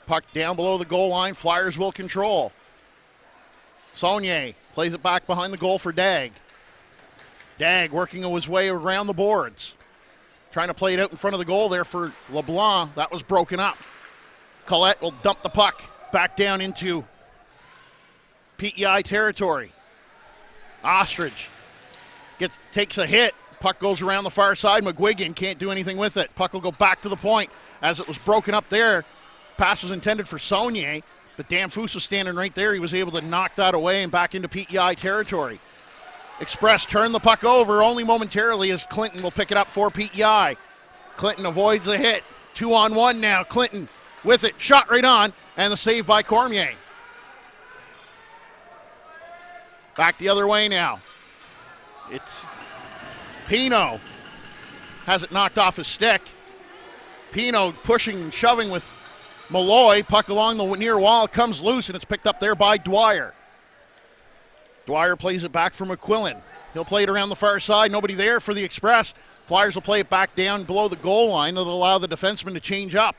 Puck down below the goal line. Flyers will control. Saunier plays it back behind the goal for Dagg. Dagg working his way around the boards. Trying to play it out in front of the goal there for LeBlanc. That was broken up. Collette will dump the puck back down into PEI territory. Ostrich takes a hit. Puck goes around the far side. McGuigan can't do anything with it. Puck will go back to the point as it was broken up there. Pass was intended for Saunier, but Danfus was standing right there. He was able to knock that away and back into PEI territory. Express turn the puck over only momentarily as Clinton will pick it up for PEI. Clinton avoids a hit. 2-on-1 now. Clinton with it. Shot right on. And the save by Cormier. Back the other way now. It's Pino. Has it knocked off his stick. Pino pushing and shoving with Malloy. Puck along the near wall. Comes loose and it's picked up there by Dwyer. Dwyer plays it back for McQuillan. He'll play it around the far side. Nobody there for the Express. Flyers will play it back down below the goal line. That'll allow the defenseman to change up.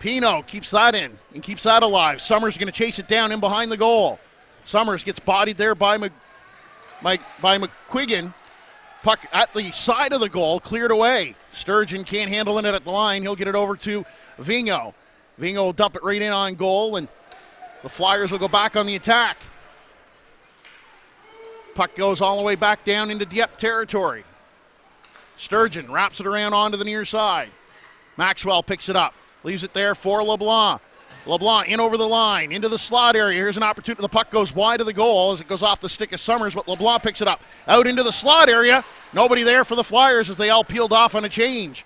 Pino keeps that in and keeps that alive. Summers going to chase it down in behind the goal. Summers gets bodied there by McQuiggan. Puck at the side of the goal, cleared away. Sturgeon can't handle it at the line. He'll get it over to Vigneault. Vigneault will dump it right in on goal, and the Flyers will go back on the attack. Puck goes all the way back down into Dieppe territory. Sturgeon wraps it around onto the near side. Maxwell picks it up. Leaves it there for LeBlanc. LeBlanc in over the line, into the slot area. Here's an opportunity. The puck goes wide of the goal as it goes off the stick of Summers, but LeBlanc picks it up. Out into the slot area. Nobody there for the Flyers as they all peeled off on a change.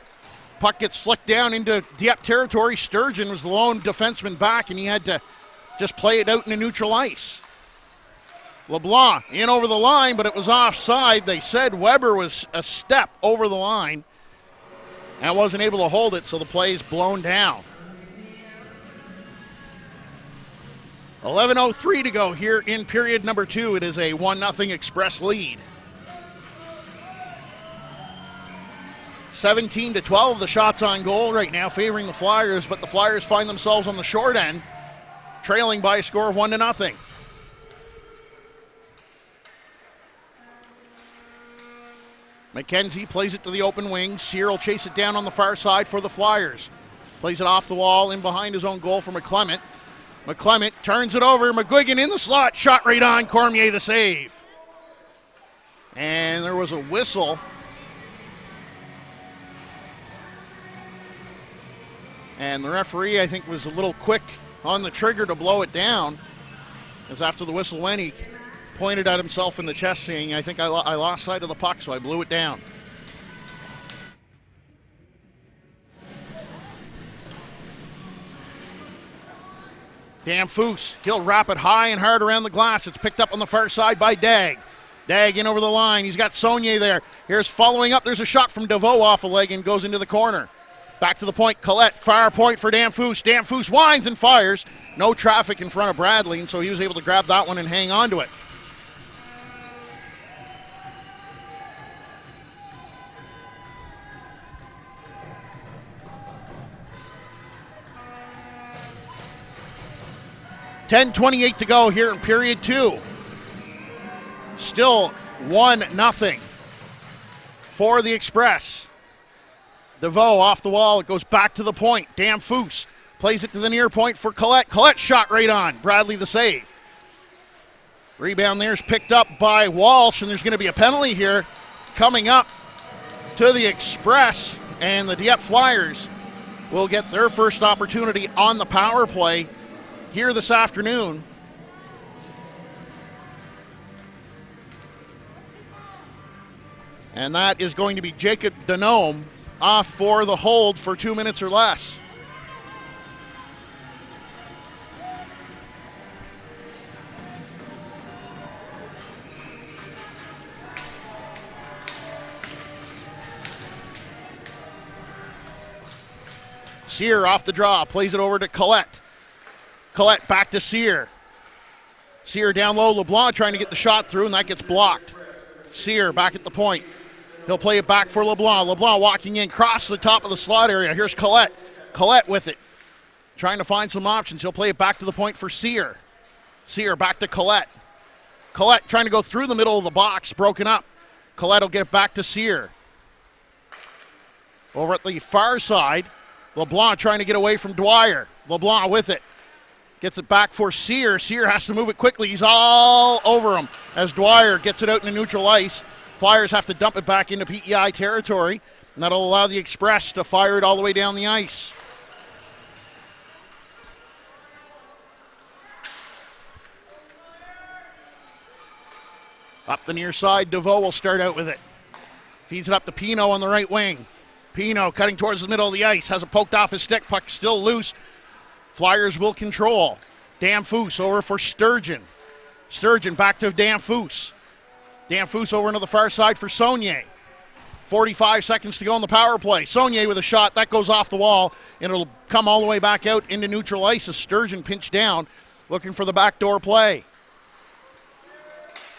Puck gets flicked down into Dieppe territory. Sturgeon was the lone defenseman back, and he had to just play it out in a neutral ice. LeBlanc in over the line, but it was offside. They said Weber was a step over the line and wasn't able to hold it, so the play is blown down. 11:03 to go here in period number 2. It is a 1-0 Express lead. 17-12 the shots on goal right now favoring the Flyers, but the Flyers find themselves on the short end, trailing by a score of 1-0. McKenzie plays it to the open wing. Sear will chase it down on the far side for the Flyers. Plays it off the wall in behind his own goal for McClement. McClement turns it over. McGuigan in the slot. Shot right on. Cormier the save. And there was a whistle. And the referee, I think, was a little quick on the trigger to blow it down. As after the whistle went, he pointed at himself in the chest saying, I think I lost sight of the puck, so I blew it down. Danfus, he'll wrap it high and hard around the glass. It's picked up on the far side by Dagg. Dagg in over the line. He's got Saunier there. Here's following up. There's a shot from DeVoe off a leg and goes into the corner. Back to the point. Collette, fire point for Danfus. Danfus winds and fires. No traffic in front of Bradley, and so he was able to grab that one and hang on to it. .10:28 to go here in period 2. Still 1-0. for the Express. DeVoe off the wall. It goes back to the point. Damphousse plays it to the near point for Collette. Collette shot right on. Bradley the save. Rebound there is picked up by Walsh, and there's going to be a penalty here coming up to the Express, and the Dieppe Flyers will get their first opportunity on the power play here this afternoon. And that is going to be Jacob Denome off for the hold for 2 minutes or less. Sear off the draw, plays it over to Collette. Collette back to Sear. Sear down low, LeBlanc trying to get the shot through, and that gets blocked. Sear back at the point. He'll play it back for LeBlanc. LeBlanc walking in, cross the top of the slot area. Here's Collette. Collette with it. Trying to find some options. He'll play it back to the point for Sear. Sear back to Collette. Collette trying to go through the middle of the box, broken up. Collette will get it back to Sear. Over at the far side, LeBlanc trying to get away from Dwyer. LeBlanc with it. Gets it back for Sear. Sear has to move it quickly. He's all over him as Dwyer gets it out into neutral ice. Flyers have to dump it back into PEI territory, and that'll allow the Express to fire it all the way down the ice. Up the near side, DeVoe will start out with it. Feeds it up to Pino on the right wing. Pino cutting towards the middle of the ice. Has it poked off his stick. Puck still loose. Flyers will control. Damphousse over for Sturgeon. Sturgeon back to Damphousse. Damphousse over into the far side for Saunier. 45 seconds to go on the power play. Saunier with a shot. That goes off the wall, and it'll come all the way back out into neutral ice as Sturgeon pinched down, looking for the backdoor play.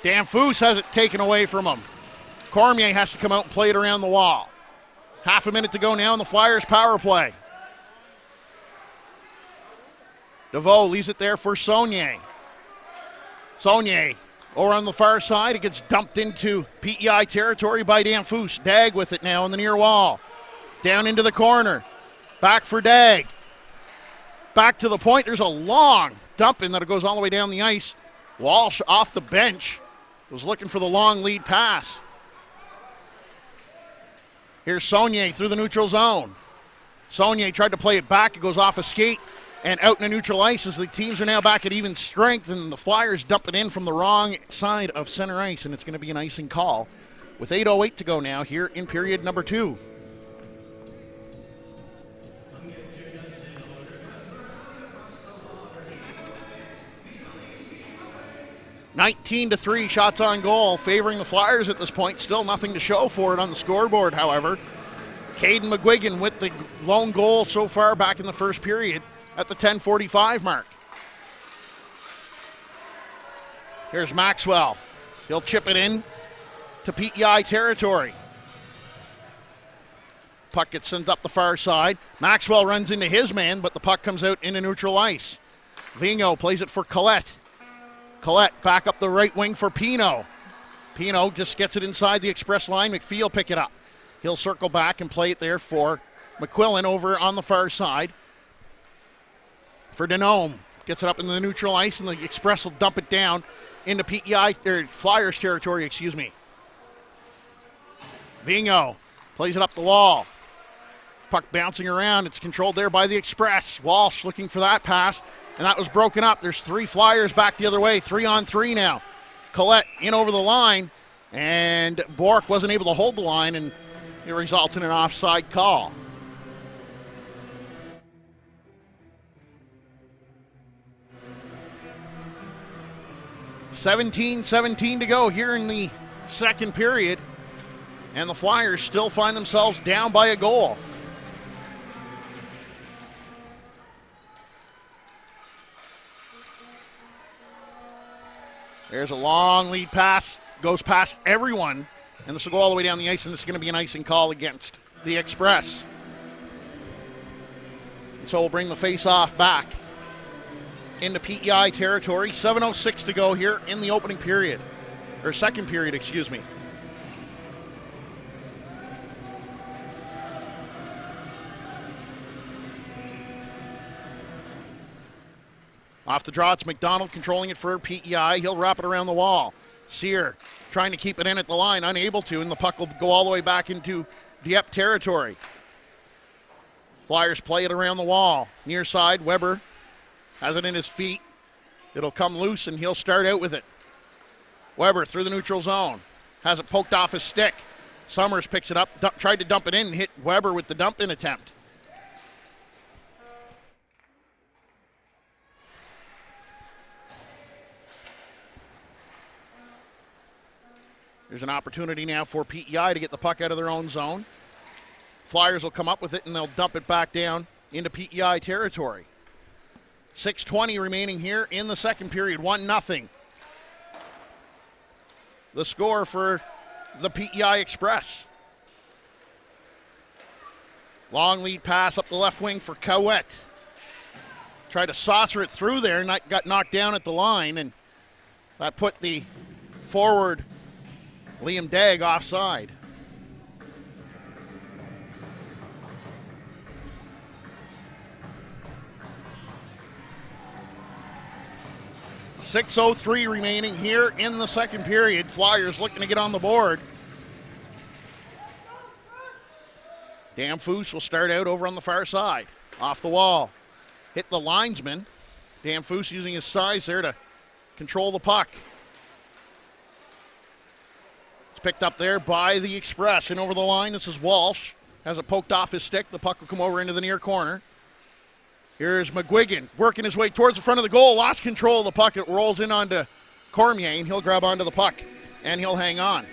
Damphousse has it taken away from him. Cormier has to come out and play it around the wall. Half a minute to go now in the Flyers power play. DeVoe leaves it there for Saunier. Saunier over on the far side. It gets dumped into PEI territory by Damphousse. Dag with it now on the near wall. Down into the corner. Back for Dag. Back to the point. There's a long dump in that it goes all the way down the ice. Walsh off the bench was looking for the long lead pass. Here's Saunier through the neutral zone. Saunier tried to play it back. It goes off a skate and out in the neutral ice as the teams are now back at even strength, and the Flyers dump it in from the wrong side of center ice, and it's going to be an icing call with 8:08 to go now here in period number 2. (19-3) shots on goal favoring the Flyers at this point. Still nothing to show for it on the scoreboard, however. Caden McGuigan with the lone goal so far back in the first period at the 10:45 mark. Here's Maxwell. He'll chip it in to PEI territory. Puck gets sent up the far side. Maxwell runs into his man, but the puck comes out into neutral ice. Vigneault plays it for Collette. Collette back up the right wing for Pino. Pino just gets it inside the Express line. McPhee will pick it up. He'll circle back and play it there for McQuillan over on the far side. For Denome. Gets it up into the neutral ice, and the Express will dump it down into PEI, or Flyers territory, excuse me. Vigneault plays it up the wall. Puck bouncing around. It's controlled there by the Express. Walsh looking for that pass, and that was broken up. There's 3 Flyers back the other way. 3-on-3 now. Collette in over the line, and Bork wasn't able to hold the line, and it results in an offside call. (17-17) to go here in the second period, and the Flyers still find themselves down by a goal. There's a long lead pass, goes past everyone, and this will go all the way down the ice, and this is going to be an icing call against the Express. And so we'll bring the face-off back into PEI territory. 7:06 to go here in the opening period, or second period, excuse me. Off the draw, it's McDonald controlling it for PEI. He'll wrap it around the wall. Sear trying to keep it in at the line, unable to, and the puck will go all the way back into Dieppe territory. Flyers play it around the wall. Near side, Weber has it in his feet. It'll come loose, and he'll start out with it. Weber through the neutral zone. Has it poked off his stick. Summers picks it up, tried to dump it in, and hit Weber with the dump-in attempt. There's an opportunity now for PEI to get the puck out of their own zone. Flyers will come up with it, and they'll dump it back down into PEI territory. 6:20 remaining here in the second period, 1-0. The score for the PEI Express. Long lead pass up the left wing for Cowett. Tried to saucer it through there, and got knocked down at the line, and that put the forward Liam Dagg offside. .603 remaining here in the second period. Flyers looking to get on the board. Dan Foose will start out over on the far side. Off the wall. Hit the linesman. Dan Foose using his size there to control the puck. It's picked up there by the Express. And over the line, this is Walsh. Has it poked off his stick. The puck will come over into the near corner. Here's McGuigan working his way towards the front of the goal. Lost control of the puck. It rolls in onto Cormier, and he'll grab onto the puck, and he'll hang on.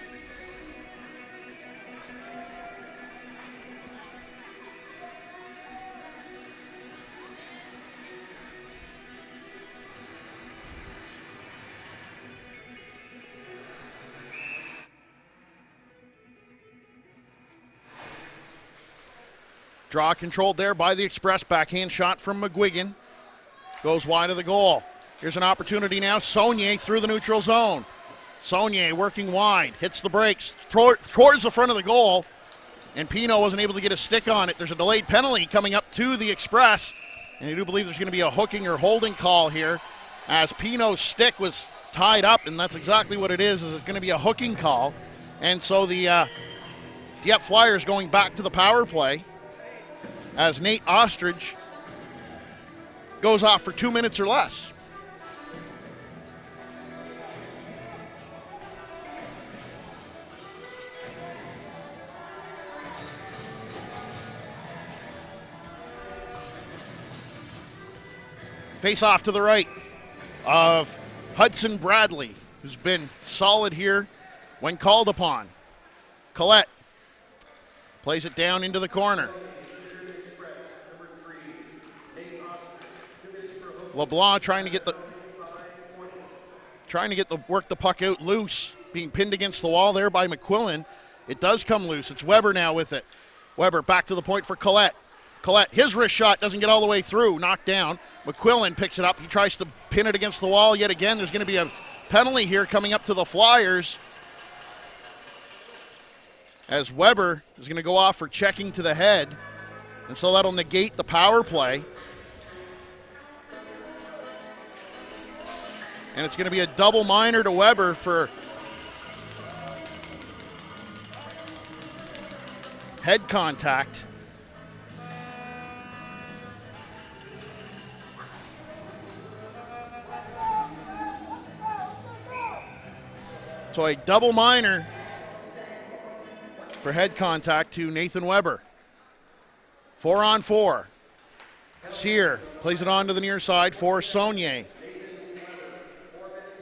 Draw controlled there by the Express. Backhand shot from McGuigan. Goes wide of the goal. Here's an opportunity now. Saunier through the neutral zone. Saunier working wide. Hits the brakes. Towards the front of the goal. And Pino wasn't able to get a stick on it. There's a delayed penalty coming up to the Express. And I do believe there's going to be a hooking or holding call here, as Pino's stick was tied up, and that's exactly what it is it's going to be a hooking call. And so the Dieppe Flyers going back to the power play, as Nate Ostrich goes off for 2 minutes or less. Face off to the right of Hudson Bradley, who's been solid here when called upon. Collette plays it down into the corner. LeBlanc trying to get the work the puck out loose, being pinned against the wall there by McQuillan. It does come loose. It's Weber now with it. Weber back to the point for Collette. Collette, his wrist shot doesn't get all the way through, knocked down. McQuillan picks it up. He tries to pin it against the wall yet again. There's going to be a penalty here coming up to the Flyers, as Weber is going to go off for checking to the head, and so that'll negate the power play. And it's going to be a double minor to Weber for head contact. So a double minor for head contact to Nathan Weber. 4-on-4. Sear plays it on to the near side for Saunier.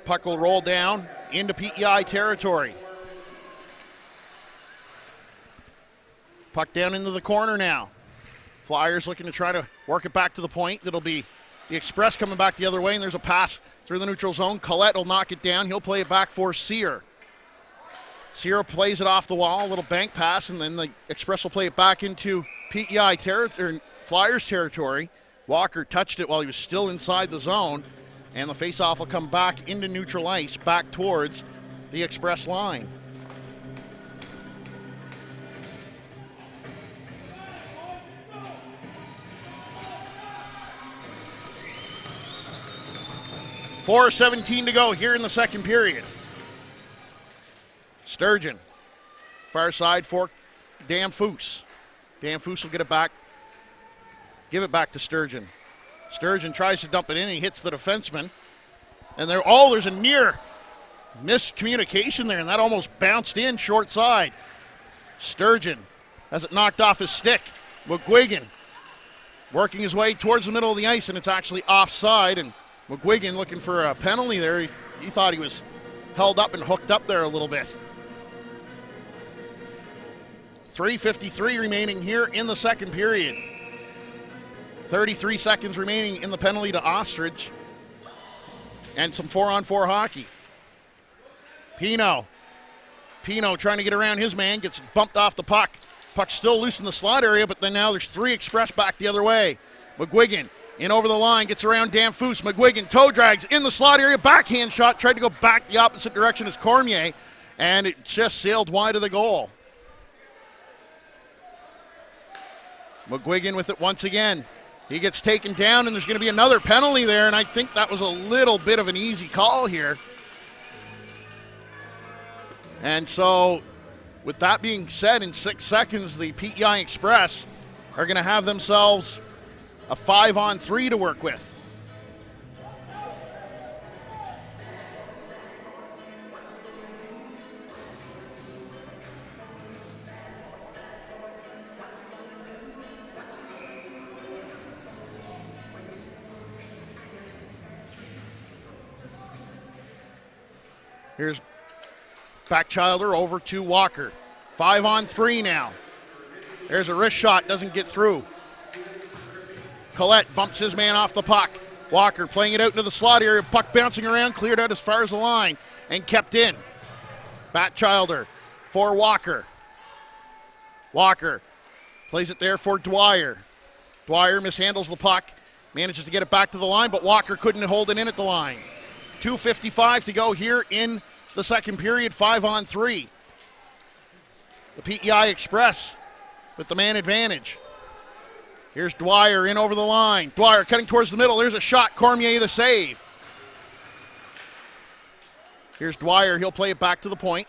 Puck will roll down into PEI territory. Puck down into the corner now. Flyers looking to try to work it back to the point. It'll be the Express coming back the other way, and there's a pass through the neutral zone. Collette will knock it down. He'll play it back for Sear. Sear plays it off the wall, a little bank pass, and then the Express will play it back into PEI territory, Flyers territory. Walker touched it while he was still inside the zone. And the faceoff will come back into neutral ice, back towards the Express line. 4:17 to go here in the second period. Sturgeon, far side for Damfoos. Damfoos will get it back. Give it back to Sturgeon. Sturgeon tries to dump it in. He hits the defenseman. And there's a near miscommunication there, and that almost bounced in short side. Sturgeon has it knocked off his stick. McGuigan working his way towards the middle of the ice, and it's actually offside. And McGuigan looking for a penalty there. He thought he was held up and hooked up there a little bit. 3:53 remaining here in the second period. 33 seconds remaining in the penalty to Ostrich. And some 4-on-4 hockey. Pino trying to get around his man, gets bumped off the puck. Puck's still loose in the slot area, but then now there's 3 Express back the other way. McGuigan in over the line, gets around Damfoos. McGuigan toe drags in the slot area, backhand shot, tried to go back the opposite direction as Cormier, and it just sailed wide of the goal. McGuigan with it once again. He gets taken down, and there's going to be another penalty there, and I think that was a little bit of an easy call here. And so, with that being said, in 6 seconds, the PEI Express are going to have themselves a 5-on-3 to work with. Here's Backchilder over to Walker. 5-on-3 now. There's a wrist shot, doesn't get through. Collette bumps his man off the puck. Walker playing it out into the slot area. Puck bouncing around, cleared out as far as the line, and kept in. Backchilder for Walker. Walker plays it there for Dwyer. Dwyer mishandles the puck, manages to get it back to the line, but Walker couldn't hold it in at the line. 2:55 to go here in the second period, 5-on-3. The PEI Express with the man advantage. Here's Dwyer in over the line. Dwyer cutting towards the middle. There's a shot. Cormier the save. Here's Dwyer. He'll play it back to the point.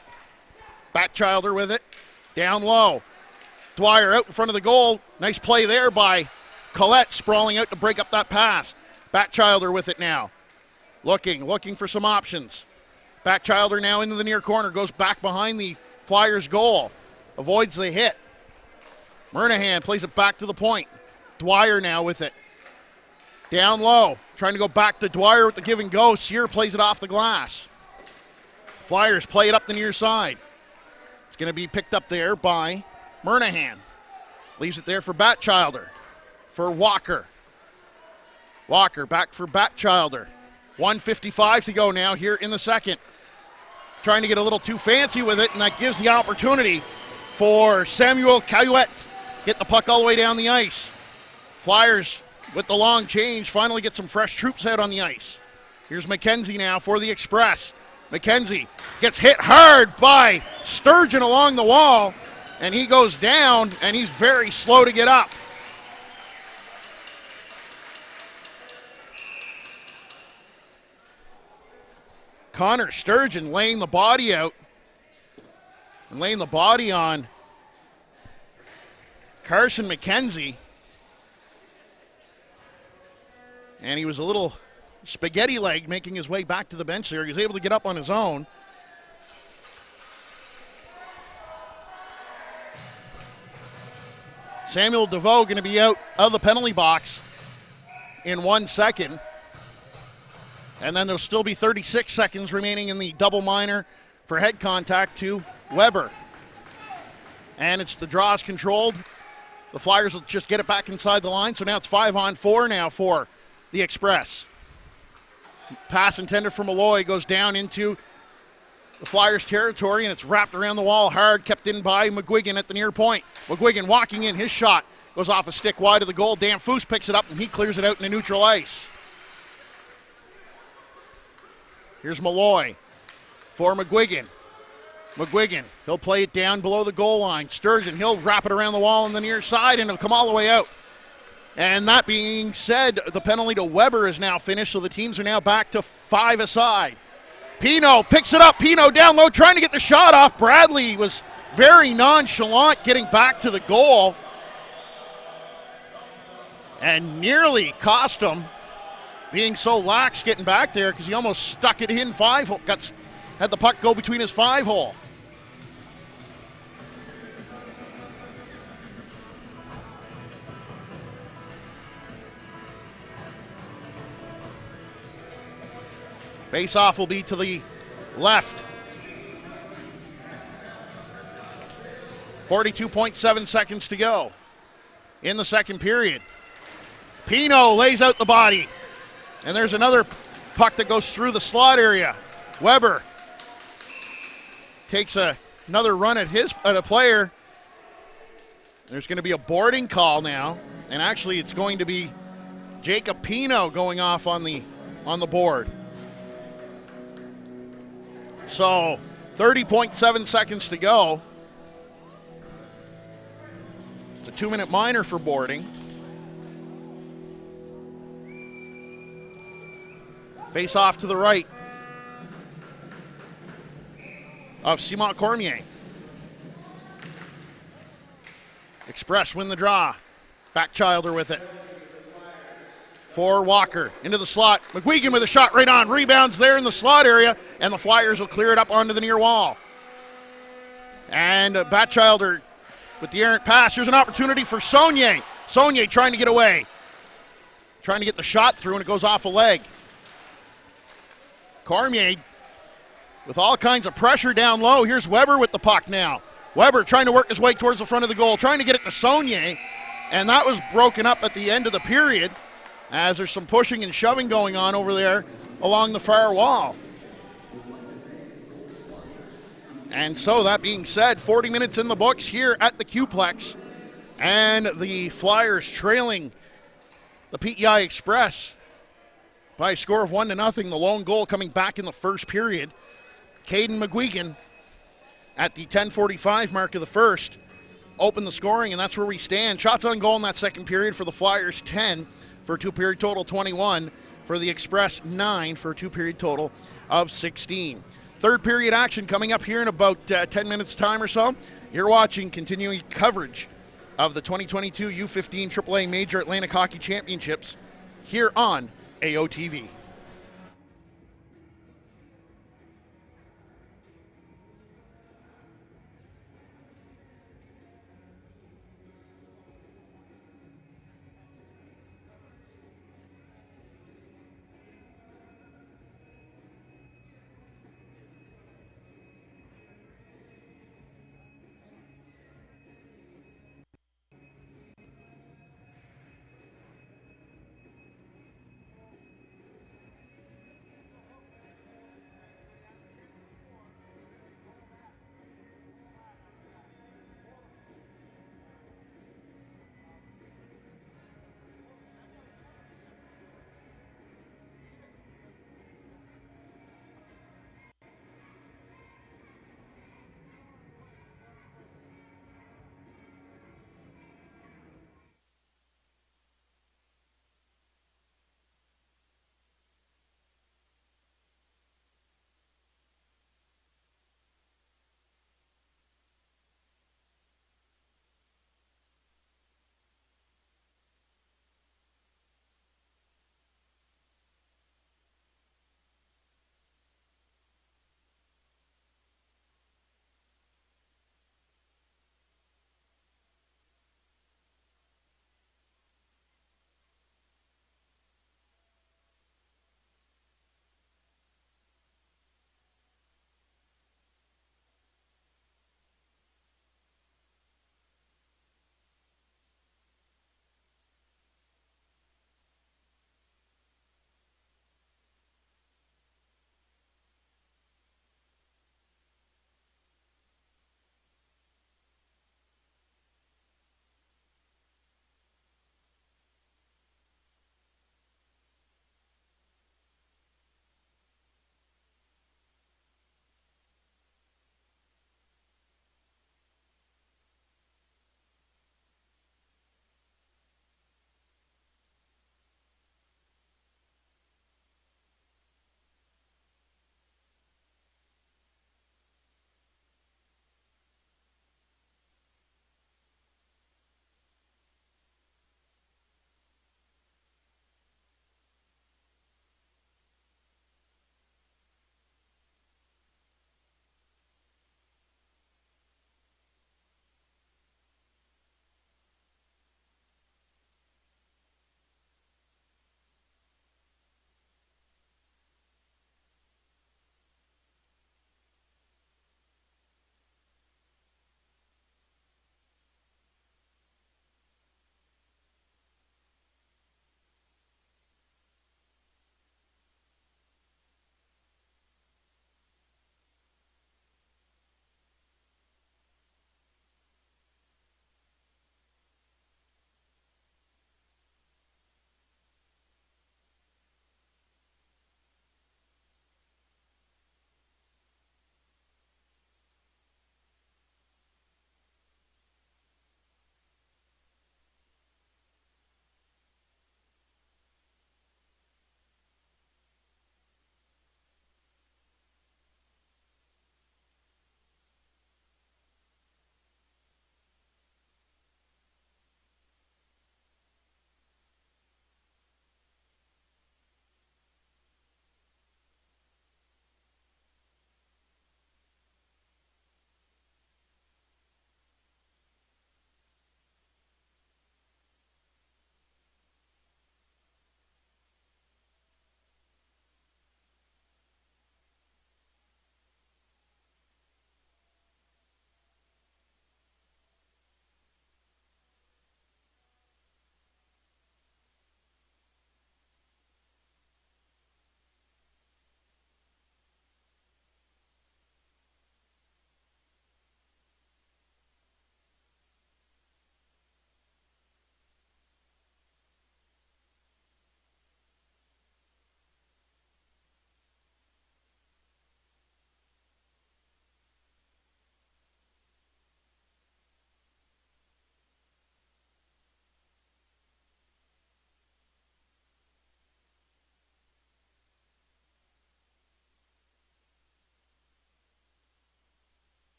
Backchilder with it. Down low. Dwyer out in front of the goal. Nice play there by Collette, sprawling out to break up that pass. Backchilder with it now. Looking for some options. Backchilder now into the near corner. Goes back behind the Flyers' goal. Avoids the hit. Murnahan plays it back to the point. Dwyer now with it. Down low. Trying to go back to Dwyer with the give and go. Sear plays it off the glass. Flyers play it up the near side. It's going to be picked up there by Murnahan. Leaves it there for Backchilder. For Walker. Walker back for Backchilder. 1:55 to go now here in the second. Trying to get a little too fancy with it, and that gives the opportunity for Samuel Caillouette. Get the puck all the way down the ice. Flyers with the long change finally get some fresh troops out on the ice. Here's McKenzie now for the Express. McKenzie gets hit hard by Sturgeon along the wall, and he goes down, and he's very slow to get up. Connor Sturgeon laying the body out and laying the body on Carson McKenzie. And he was a little spaghetti-legged making his way back to the bench there. He was able to get up on his own. Samuel DeVoe going to be out of the penalty box in 1 second. And then there'll still be 36 seconds remaining in the double minor for head contact to Weber. And it's the draws controlled. The Flyers will just get it back inside the line. So now it's 5-on-4 now for the Express. Pass intended for Malloy goes down into the Flyers territory, and it's wrapped around the wall hard, kept in by McGuigan at the near point. McGuigan walking in, his shot goes off a stick wide of the goal. Damfoos picks it up, and he clears it out into neutral ice. Here's Malloy for McGuigan. McGuigan, he'll play it down below the goal line. Sturgeon, he'll wrap it around the wall on the near side, and it'll come all the way out. And that being said, the penalty to Weber is now finished, so the teams are now back to 5 aside. Pino picks it up. Pino down low, trying to get the shot off. Bradley was very nonchalant getting back to the goal and nearly cost him, being so lax getting back there because he almost stuck it in 5-hole. Had the puck go between his 5-hole. Face-off will be to the left. 42.7 seconds to go in the second period. Pino lays out the body. And there's another puck that goes through the slot area. Weber takes another run at a player. There's going to be a boarding call now. And actually it's going to be Jacob Pino going off on the board. So 30.7 seconds to go. It's a 2-minute minor for boarding. Face off to the right of Simon Cormier. Express win the draw. Backchilder with it. For Walker, into the slot. McGuigan with a shot right on. Rebounds there in the slot area, and the Flyers will clear it up onto the near wall. And Batchelder with the errant pass. Here's an opportunity for Saunier. Saunier trying to get away. Trying to get the shot through, and it goes off a leg. Cormier with all kinds of pressure down low. Here's Weber with the puck now. Weber trying to work his way towards the front of the goal, trying to get it to Saunier, and that was broken up at the end of the period, as there's some pushing and shoving going on over there along the far wall. And so that being said, 40 minutes in the books here at the Qplex, and the Flyers trailing the PEI Express by a score of 1-0. The lone goal coming back in the first period. Caden McGuigan at the 10:45 mark of the first opened the scoring, and that's where we stand. Shots on goal in that second period for the Flyers, 10. For a two-period total, 21. For the Express, 9 for a two-period total of 16. Third period action coming up here in about 10 minutes time or so. You're watching continuing coverage of the 2022 U15 AAA Major Atlantic Hockey Championships here on AOTV.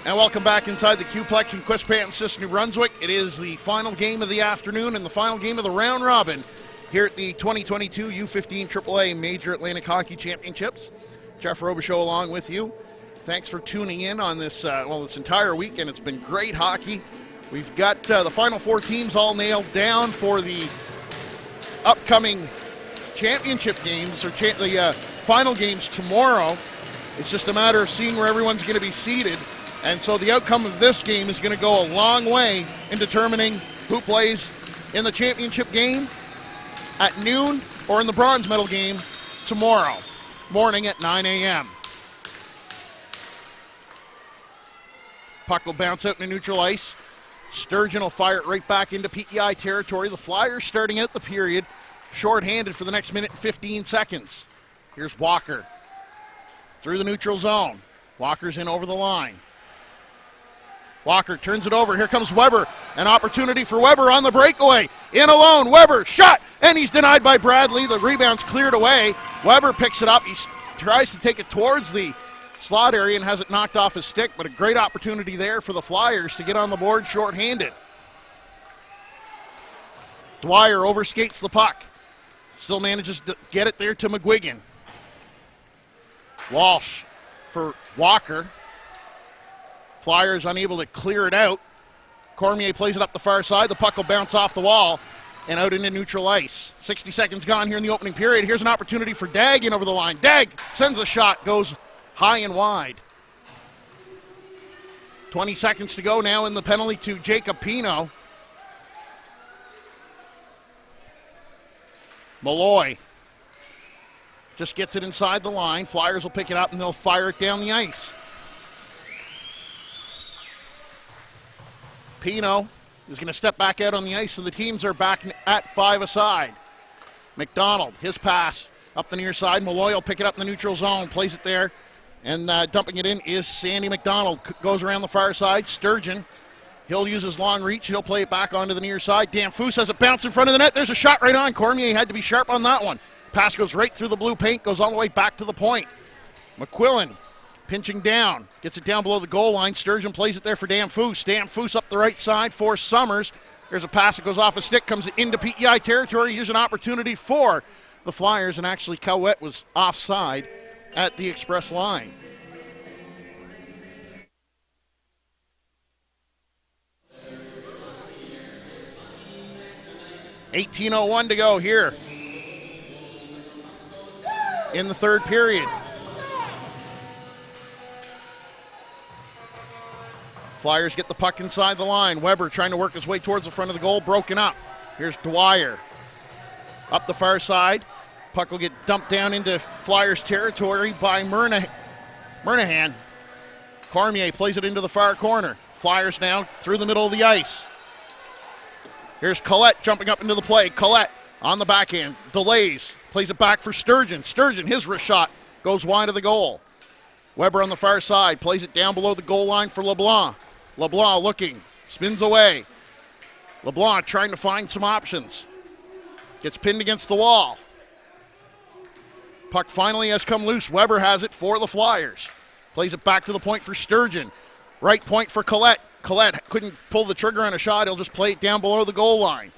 And welcome back inside the Q-Plex in Quispamsis, New Brunswick. It is the final game of the afternoon and the final game of the round robin here at the 2022 U15 AAA Major Atlantic Hockey Championships. Jeff Robichaud along with you. Thanks for tuning in on this, this entire weekend. It's been great hockey. We've got the final four teams all nailed down for the upcoming championship games, or the final games tomorrow. It's just a matter of seeing where everyone's going to be seated. And so the outcome of this game is going to go a long way in determining who plays in the championship game at noon or in the bronze medal game tomorrow morning at 9 a.m. Puck will bounce out into neutral ice. Sturgeon will fire it right back into PEI territory. The Flyers starting out the period shorthanded for the next minute and 15 seconds. Here's Walker through the neutral zone. Walker's in over the line. Walker turns it over. Here comes Weber. An opportunity for Weber on the breakaway. In alone. Weber shot, and he's denied by Bradley. The rebound's cleared away. Weber picks it up. He tries to take it towards the slot area and has it knocked off his stick, but a great opportunity there for the Flyers to get on the board shorthanded. Dwyer overskates the puck. Still manages to get it there to McGuigan. Walsh for Walker. Flyers unable to clear it out. Cormier plays it up the far side. The puck will bounce off the wall and out into neutral ice. 60 seconds gone here in the opening period. Here's an opportunity for Dag in over the line. Dag sends a shot, goes high and wide. 20 seconds to go now in the penalty to Jacob Pino. Malloy just gets it inside the line. Flyers will pick it up and they'll fire it down the ice. Pino is going to step back out on the ice, so the teams are back at 5 aside. McDonald, his pass up the near side. Malloy will pick it up in the neutral zone, plays it there, and dumping it in is Sandy McDonald. Goes around the far side. Sturgeon, he'll use his long reach. He'll play it back onto the near side. Danfus has it bounce in front of the net. There's a shot right on. Cormier had to be sharp on that one. Pass goes right through the blue paint, goes all the way back to the point. McQuillan pinching down, gets it down below the goal line. Sturgeon plays it there for Danfus. Danfus up the right side for Summers. There's a pass that goes off a stick, comes into PEI territory. Here's an opportunity for the Flyers, and actually Cowett was offside at the express line. $18:01 to go here in the third period. Flyers get the puck inside the line. Weber trying to work his way towards the front of the goal, broken up. Here's Dwyer up the far side. Puck will get dumped down into Flyers territory by Murnahan. Cormier plays it into the far corner. Flyers now through the middle of the ice. Here's Collette jumping up into the play. Collette on the backhand, delays, plays it back for Sturgeon. Sturgeon, his wrist shot goes wide of the goal. Weber on the far side, plays it down below the goal line for LeBlanc. LeBlanc looking, spins away. LeBlanc trying to find some options. Gets pinned against the wall. Puck finally has come loose. Weber has it for the Flyers. Plays it back to the point for Sturgeon. Right point for Collette. Collette couldn't pull the trigger on a shot. He'll just play it down below the goal line.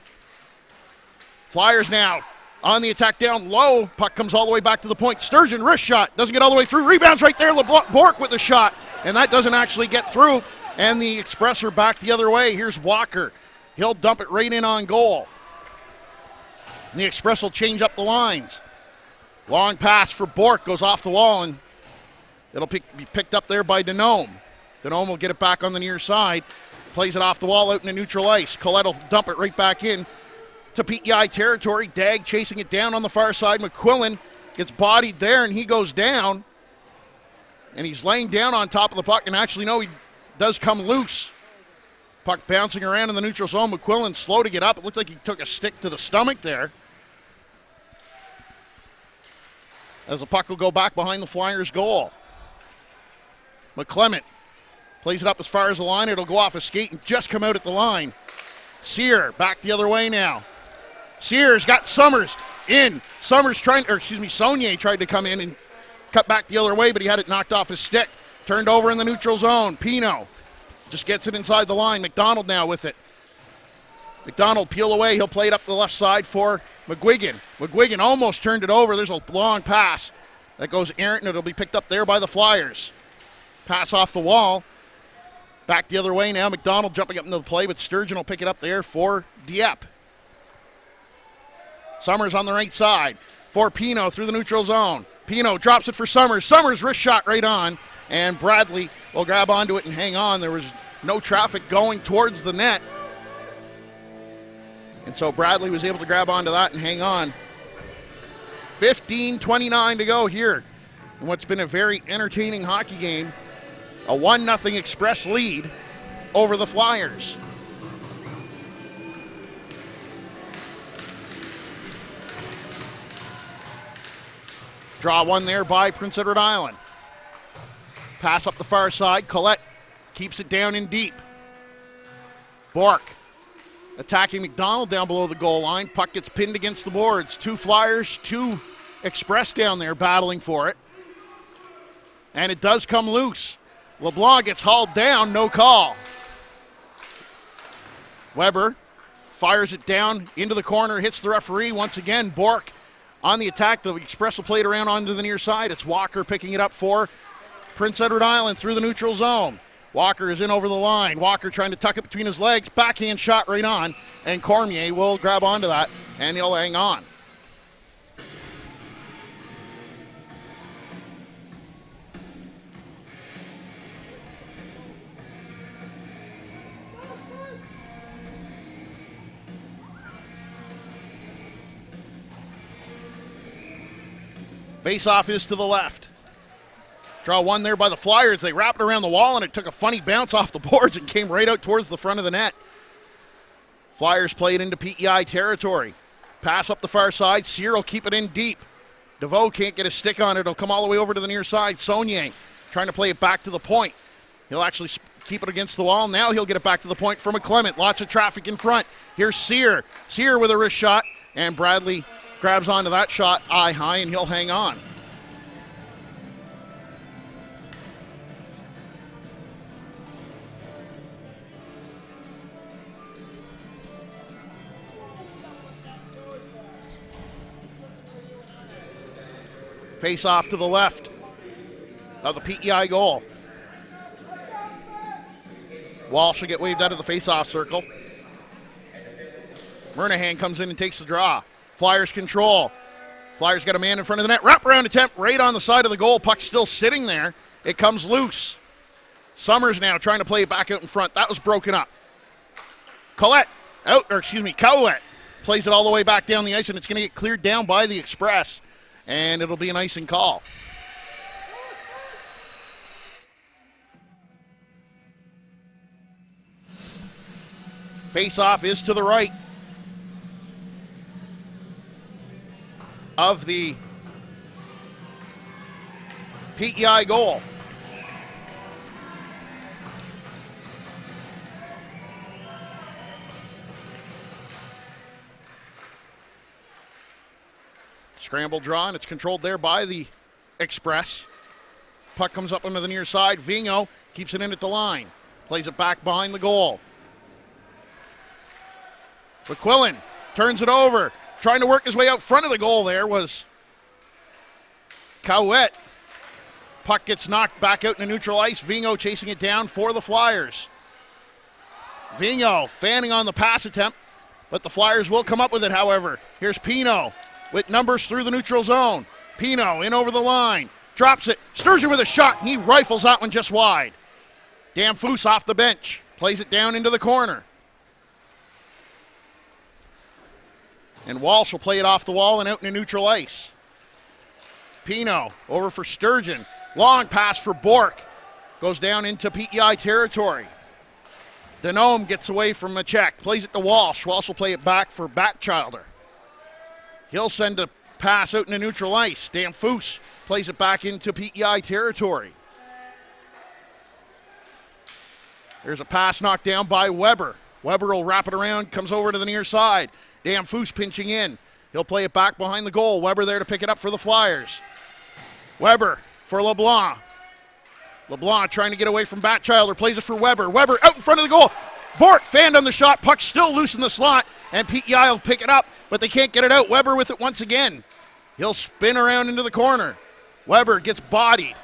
Flyers now on the attack down low. Puck comes all the way back to the point. Sturgeon, wrist shot. Doesn't get all the way through. Rebounds right there. LeBlanc Bourque with the shot. And that doesn't actually get through. And the Express are back the other way. Here's Walker. He'll dump it right in on goal. And the Express will change up the lines. Long pass for Bourque. Goes off the wall, and it'll be picked up there by Denome. Denome will get it back on the near side. Plays it off the wall out into neutral ice. Collette will dump it right back in to PEI territory. Dag chasing it down on the far side. McQuillan gets bodied there, and he goes down. And he's laying down on top of the puck. And actually, no, he does come loose. Puck bouncing around in the neutral zone. McQuillan slow to get up. It looked like he took a stick to the stomach there. As the puck will go back behind the Flyers' goal. McClement plays it up as far as the line. It'll go off a skate and just come out at the line. Sear back the other way now. Sear's got Summers in. Saunier tried to come in and cut back the other way, but he had it knocked off his stick. Turned over in the neutral zone. Pino just gets it inside the line. McDonald now with it. McDonald peel away. He'll play it up the left side for McGuigan. McGuigan almost turned it over. There's a long pass that goes errant, and it'll be picked up there by the Flyers. Pass off the wall. Back the other way now. McDonald jumping up into the play, but Sturgeon will pick it up there for Dieppe. Summers on the right side for Pino through the neutral zone. Pino drops it for Summers. Summers wrist shot right on, and Bradley will grab onto it and hang on. There was no traffic going towards the net, and so Bradley was able to grab onto that and hang on. 15:29 to go here in what's been a very entertaining hockey game. A 1-0 Express lead over the Flyers. Draw one there by Prince Edward Island. Pass up the far side. Collette keeps it down in deep. Bork attacking McDonald down below the goal line. Puck gets pinned against the boards. 2 Flyers, 2 Express down there battling for it. And it does come loose. LeBlanc gets hauled down, no call. Weber fires it down into the corner, hits the referee once again. Bork on the attack. The Express will play it around onto the near side. It's Walker picking it up for Prince Edward Island through the neutral zone. Walker is in over the line. Walker trying to tuck it between his legs. Backhand shot right on, and Cormier will grab onto that, and he'll hang on. Face-off is to the left. Draw one there by the Flyers. They wrapped it around the wall, and it took a funny bounce off the boards and came right out towards the front of the net. Flyers play it into PEI territory. Pass up the far side. Sear will keep it in deep. DeVoe can't get a stick on it. It'll come all the way over to the near side. Saunier trying to play it back to the point. He'll actually keep it against the wall. Now he'll get it back to the point for McClement. Lots of traffic in front. Here's Sear. Sear with a wrist shot, and Bradley grabs onto that shot eye high, and he'll hang on. Face off to the left of the PEI goal. Walsh will get waved out of the face-off circle. Murnahan comes in and takes the draw. Flyers control. Flyers got a man in front of the net. Wraparound attempt right on the side of the goal. Puck still sitting there. It comes loose. Summers now trying to play it back out in front. That was broken up. Cowett plays it all the way back down the ice, and it's going to get cleared down by the Express, and it'll be an icing call. Face-off is to the right of the PEI goal. Scramble draw, and it's controlled there by the Express. Puck comes up under the near side. Vigneault keeps it in at the line. Plays it back behind the goal. McQuillan turns it over. Trying to work his way out front of the goal there was Cowett. Puck gets knocked back out into neutral ice. Vigneault chasing it down for the Flyers. Vigneault fanning on the pass attempt, but the Flyers will come up with it, however. Here's Pino with numbers through the neutral zone. Pino in over the line. Drops it. Sturgeon with a shot, and he rifles that one just wide. Damphousse off the bench. Plays it down into the corner. And Walsh will play it off the wall and out into neutral ice. Pino over for Sturgeon. Long pass for Bork. Goes down into PEI territory. Denome gets away from a check. Plays it to Walsh. Walsh will play it back for Batchelder. He'll send a pass out into neutral ice. Damphousse plays it back into PEI territory. There's a pass knocked down by Weber. Weber will wrap it around, comes over to the near side. Damphousse pinching in. He'll play it back behind the goal. Weber there to pick it up for the Flyers. Weber for LeBlanc. LeBlanc trying to get away from Batchilder, plays it for Weber. Weber out in front of the goal. Bort fanned on the shot, puck still loose in the slot, and PEI will pick it up, but they can't get it out. Weber with it once again. He'll spin around into the corner. Weber gets bodied.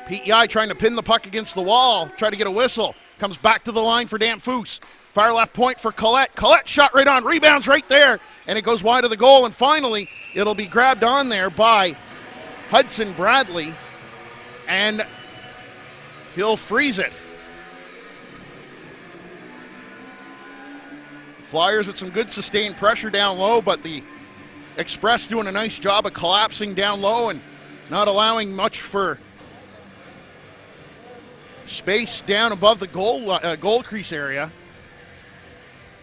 PEI trying to pin the puck against the wall, try to get a whistle. Comes back to the line for Dan Foose. Far left point for Collette. Collette shot right on, rebounds right there, and it goes wide of the goal, and finally it'll be grabbed on there by Hudson Bradley, and he'll freeze it. Flyers with some good sustained pressure down low, but the Express doing a nice job of collapsing down low and not allowing much for space down above the goal crease area,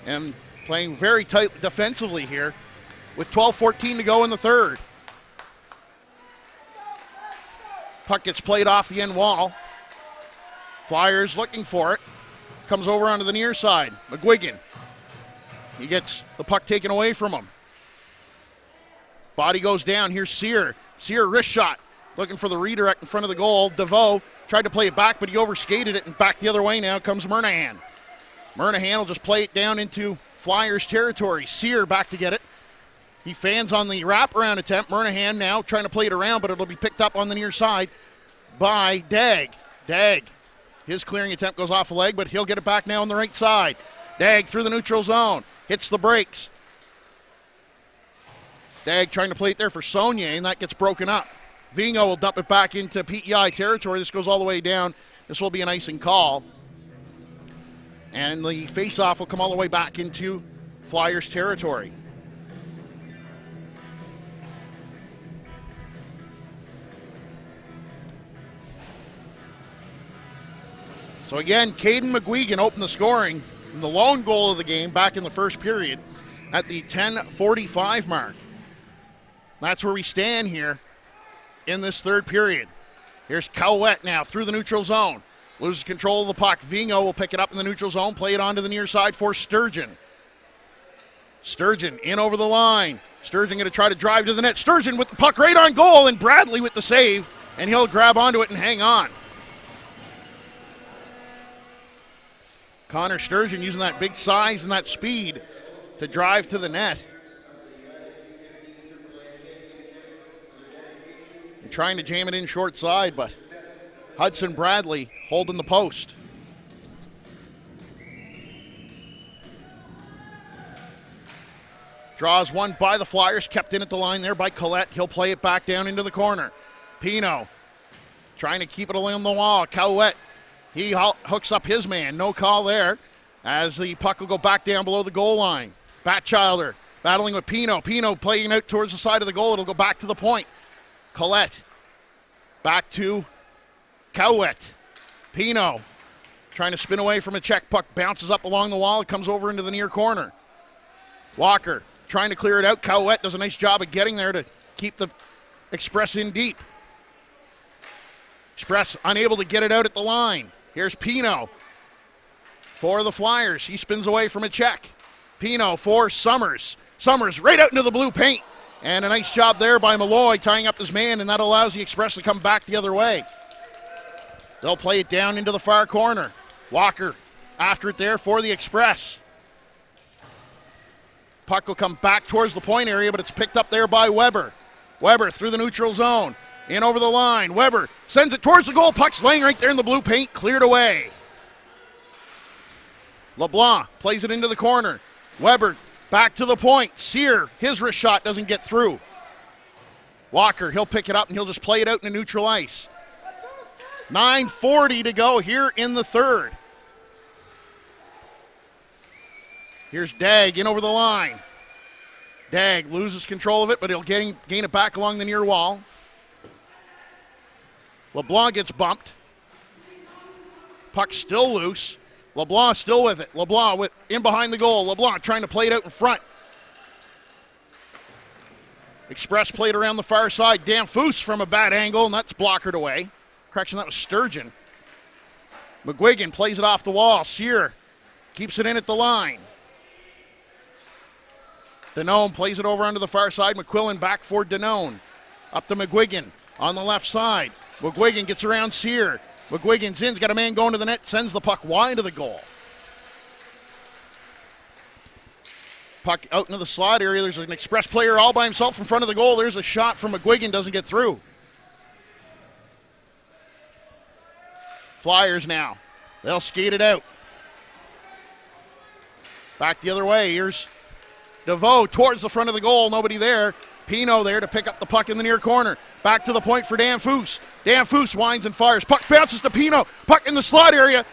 and playing very tight defensively here with 12:14 to go in the third. Puck gets played off the end wall. Flyers looking for it. Comes over onto the near side. McGuigan. He gets the puck taken away from him. Body goes down. Here's Sear. Sear wrist shot. Looking for the redirect in front of the goal. DeVoe tried to play it back, but he overskated it, and back the other way now comes Murnahan. Murnahan will just play it down into Flyers territory. Sear back to get it. He fans on the wraparound attempt. Murnahan now trying to play it around, but it'll be picked up on the near side by Dagg. Dagg. His clearing attempt goes off a leg, but he'll get it back now on the right side. Dagg through the neutral zone. Hits the brakes. Dagg trying to play it there for Saunier, and that gets broken up. Vingo will dump it back into PEI territory. This goes all the way down. This will be an icing call. And the face-off will come all the way back into Flyers territory. So again, Caden McGuigan opened the scoring, the lone goal of the game back in the first period at the 10:45 mark. That's where we stand here in this third period. Here's Cowett now through the neutral zone. Loses control of the puck. Vingo will pick it up in the neutral zone, play it onto the near side for Sturgeon. Sturgeon in over the line. Sturgeon going to try to drive to the net. Sturgeon with the puck right on goal, and Bradley with the save, and he'll grab onto it and hang on. Connor Sturgeon using that big size and that speed to drive to the net. And trying to jam it in short side, but Hudson Bradley holding the post. Draws one by the Flyers, kept in at the line there by Collette. He'll play it back down into the corner. Pino trying to keep it along the wall. Cowett, he hooks up his man. No call there as the puck will go back down below the goal line. Batchilder battling with Pino. Pino playing out towards the side of the goal. It'll go back to the point. Collette back to Cowett. Pino trying to spin away from a check. Puck bounces up along the wall. It comes over into the near corner. Walker trying to clear it out. Cowett does a nice job of getting there to keep the Express in deep. Express unable to get it out at the line. Here's Pino for the Flyers. He spins away from a check. Pino for Summers. Summers right out into the blue paint. And a nice job there by Malloy tying up his man, and that allows the Express to come back the other way. They'll play it down into the far corner. Walker after it there for the Express. Puck will come back towards the point area, but it's picked up there by Weber. Weber through the neutral zone. In over the line. Weber sends it towards the goal. Puck's laying right there in the blue paint. Cleared away. LeBlanc plays it into the corner. Weber back to the point. Sear, his wrist shot doesn't get through. Walker, he'll pick it up and he'll just play it out in the neutral ice. 9:40 to go here in the third. Here's Dagg in over the line. Dagg loses control of it, but he'll gain it back along the near wall. LeBlanc gets bumped. Puck still loose. LeBlanc still with it. LeBlanc with in behind the goal. LeBlanc trying to play it out in front. Express played around the far side. Dan Foose from a bad angle, and that's blockered away. Correction, that was Sturgeon. McGuigan plays it off the wall. Sear keeps it in at the line. Danone plays it over onto the far side. McQuillan back for Danone. Up to McGuigan on the left side. McGuigan gets around Sear. McGuigan's in, got a man going to the net, sends the puck wide of the goal. Puck out into the slot area. There's an Express player all by himself in front of the goal. There's a shot from McGuigan, doesn't get through. Flyers now. They'll skate it out. Back the other way. Here's DeVoe towards the front of the goal. Nobody there. Pino there to pick up the puck in the near corner. Back to the point for Dan Foose. Dan Foose winds and fires. Puck bounces to Pino. Puck in the slot area.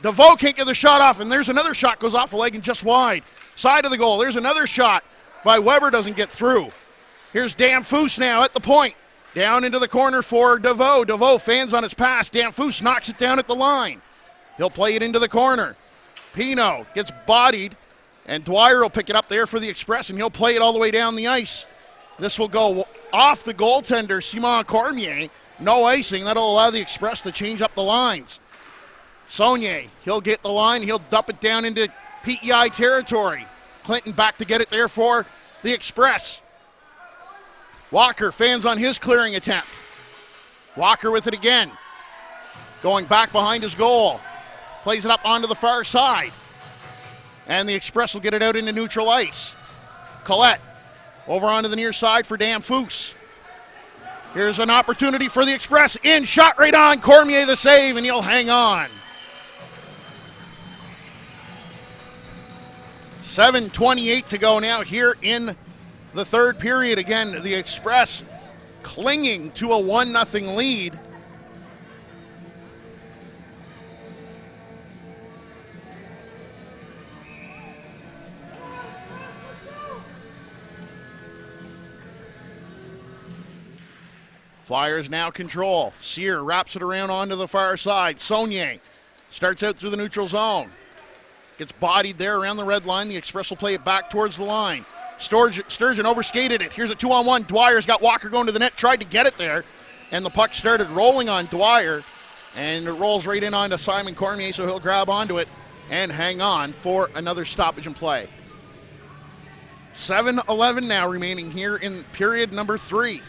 DeVoe can't get the shot off, and there's another shot, goes off a leg and just wide. Side of the goal. There's another shot by Weber, doesn't get through. Here's Dan Foose now at the point. Down into the corner for DeVoe. DeVoe fans on his pass. Dan Foose knocks it down at the line. He'll play it into the corner. Pino gets bodied, and Dwyer will pick it up there for the Express, and he'll play it all the way down the ice. This will go off the goaltender, Simon Cormier. No icing. That'll allow the Express to change up the lines. Saunier, he'll get the line. He'll dump it down into PEI territory. Clinton back to get it there for the Express. Walker, fans on his clearing attempt. Walker with it again. Going back behind his goal. Plays it up onto the far side. And the Express will get it out into neutral ice. Collette over onto the near side for Dan Foose. Here's an opportunity for the Express. In, shot right on. Cormier the save, and he'll hang on. 7:28 to go now here in the third period. Again, the Express clinging to a 1-0 lead. Flyers now control. Sear wraps it around onto the far side. Saunier starts out through the neutral zone. Gets bodied there around the red line. The Express will play it back towards the line. Sturgeon overskated it. Here's a 2-on-1. Dwyer's got Walker going to the net. Tried to get it there. And the puck started rolling on Dwyer. And it rolls right in onto Simon Cormier, so he'll grab onto it and hang on for another stoppage and play. 7:11 now remaining here in period number 3.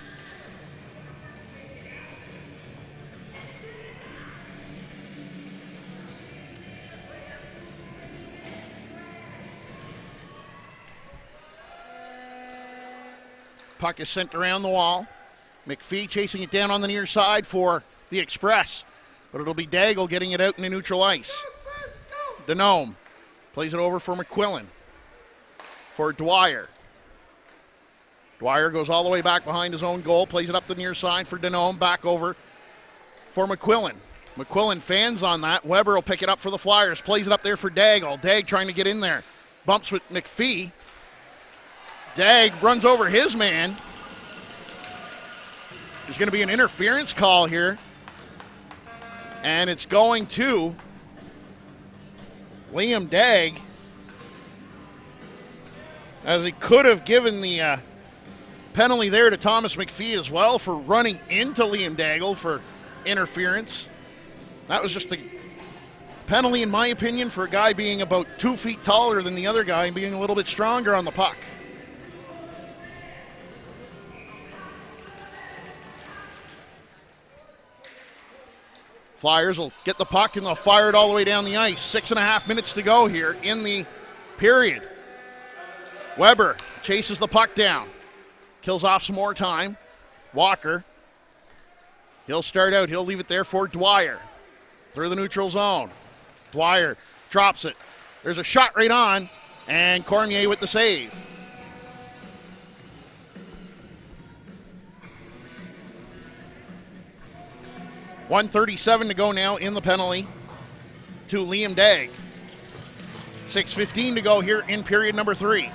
Puck is sent around the wall. McPhee chasing it down on the near side for the Express. But it'll be Daigle getting it out into neutral ice. Denome plays it over for McQuillan. For Dwyer. Dwyer goes all the way back behind his own goal. Plays it up the near side for Denome. Back over for McQuillan. McQuillan fans on that. Weber will pick it up for the Flyers. Plays it up there for Daigle. Dag trying to get in there. Bumps with McPhee. Dag runs over his man. There's going to be an interference call here. And it's going to Liam Dag, as he could have given the penalty there to Thomas McPhee as well for running into Liam Daigle for interference. That was just a penalty, in my opinion, for a guy being about 2 feet taller than the other guy and being a little bit stronger on the puck. Flyers will get the puck and they'll fire it all the way down the ice. 6.5 minutes to go here in the period. Weber chases the puck down. Kills off some more time. Walker. He'll start out. He'll leave it there for Dwyer. Through the neutral zone. Dwyer drops it. There's a shot right on. And Cormier with the save. .137 to go now in the penalty to Liam Dag. 6:15 to go here in period number 3.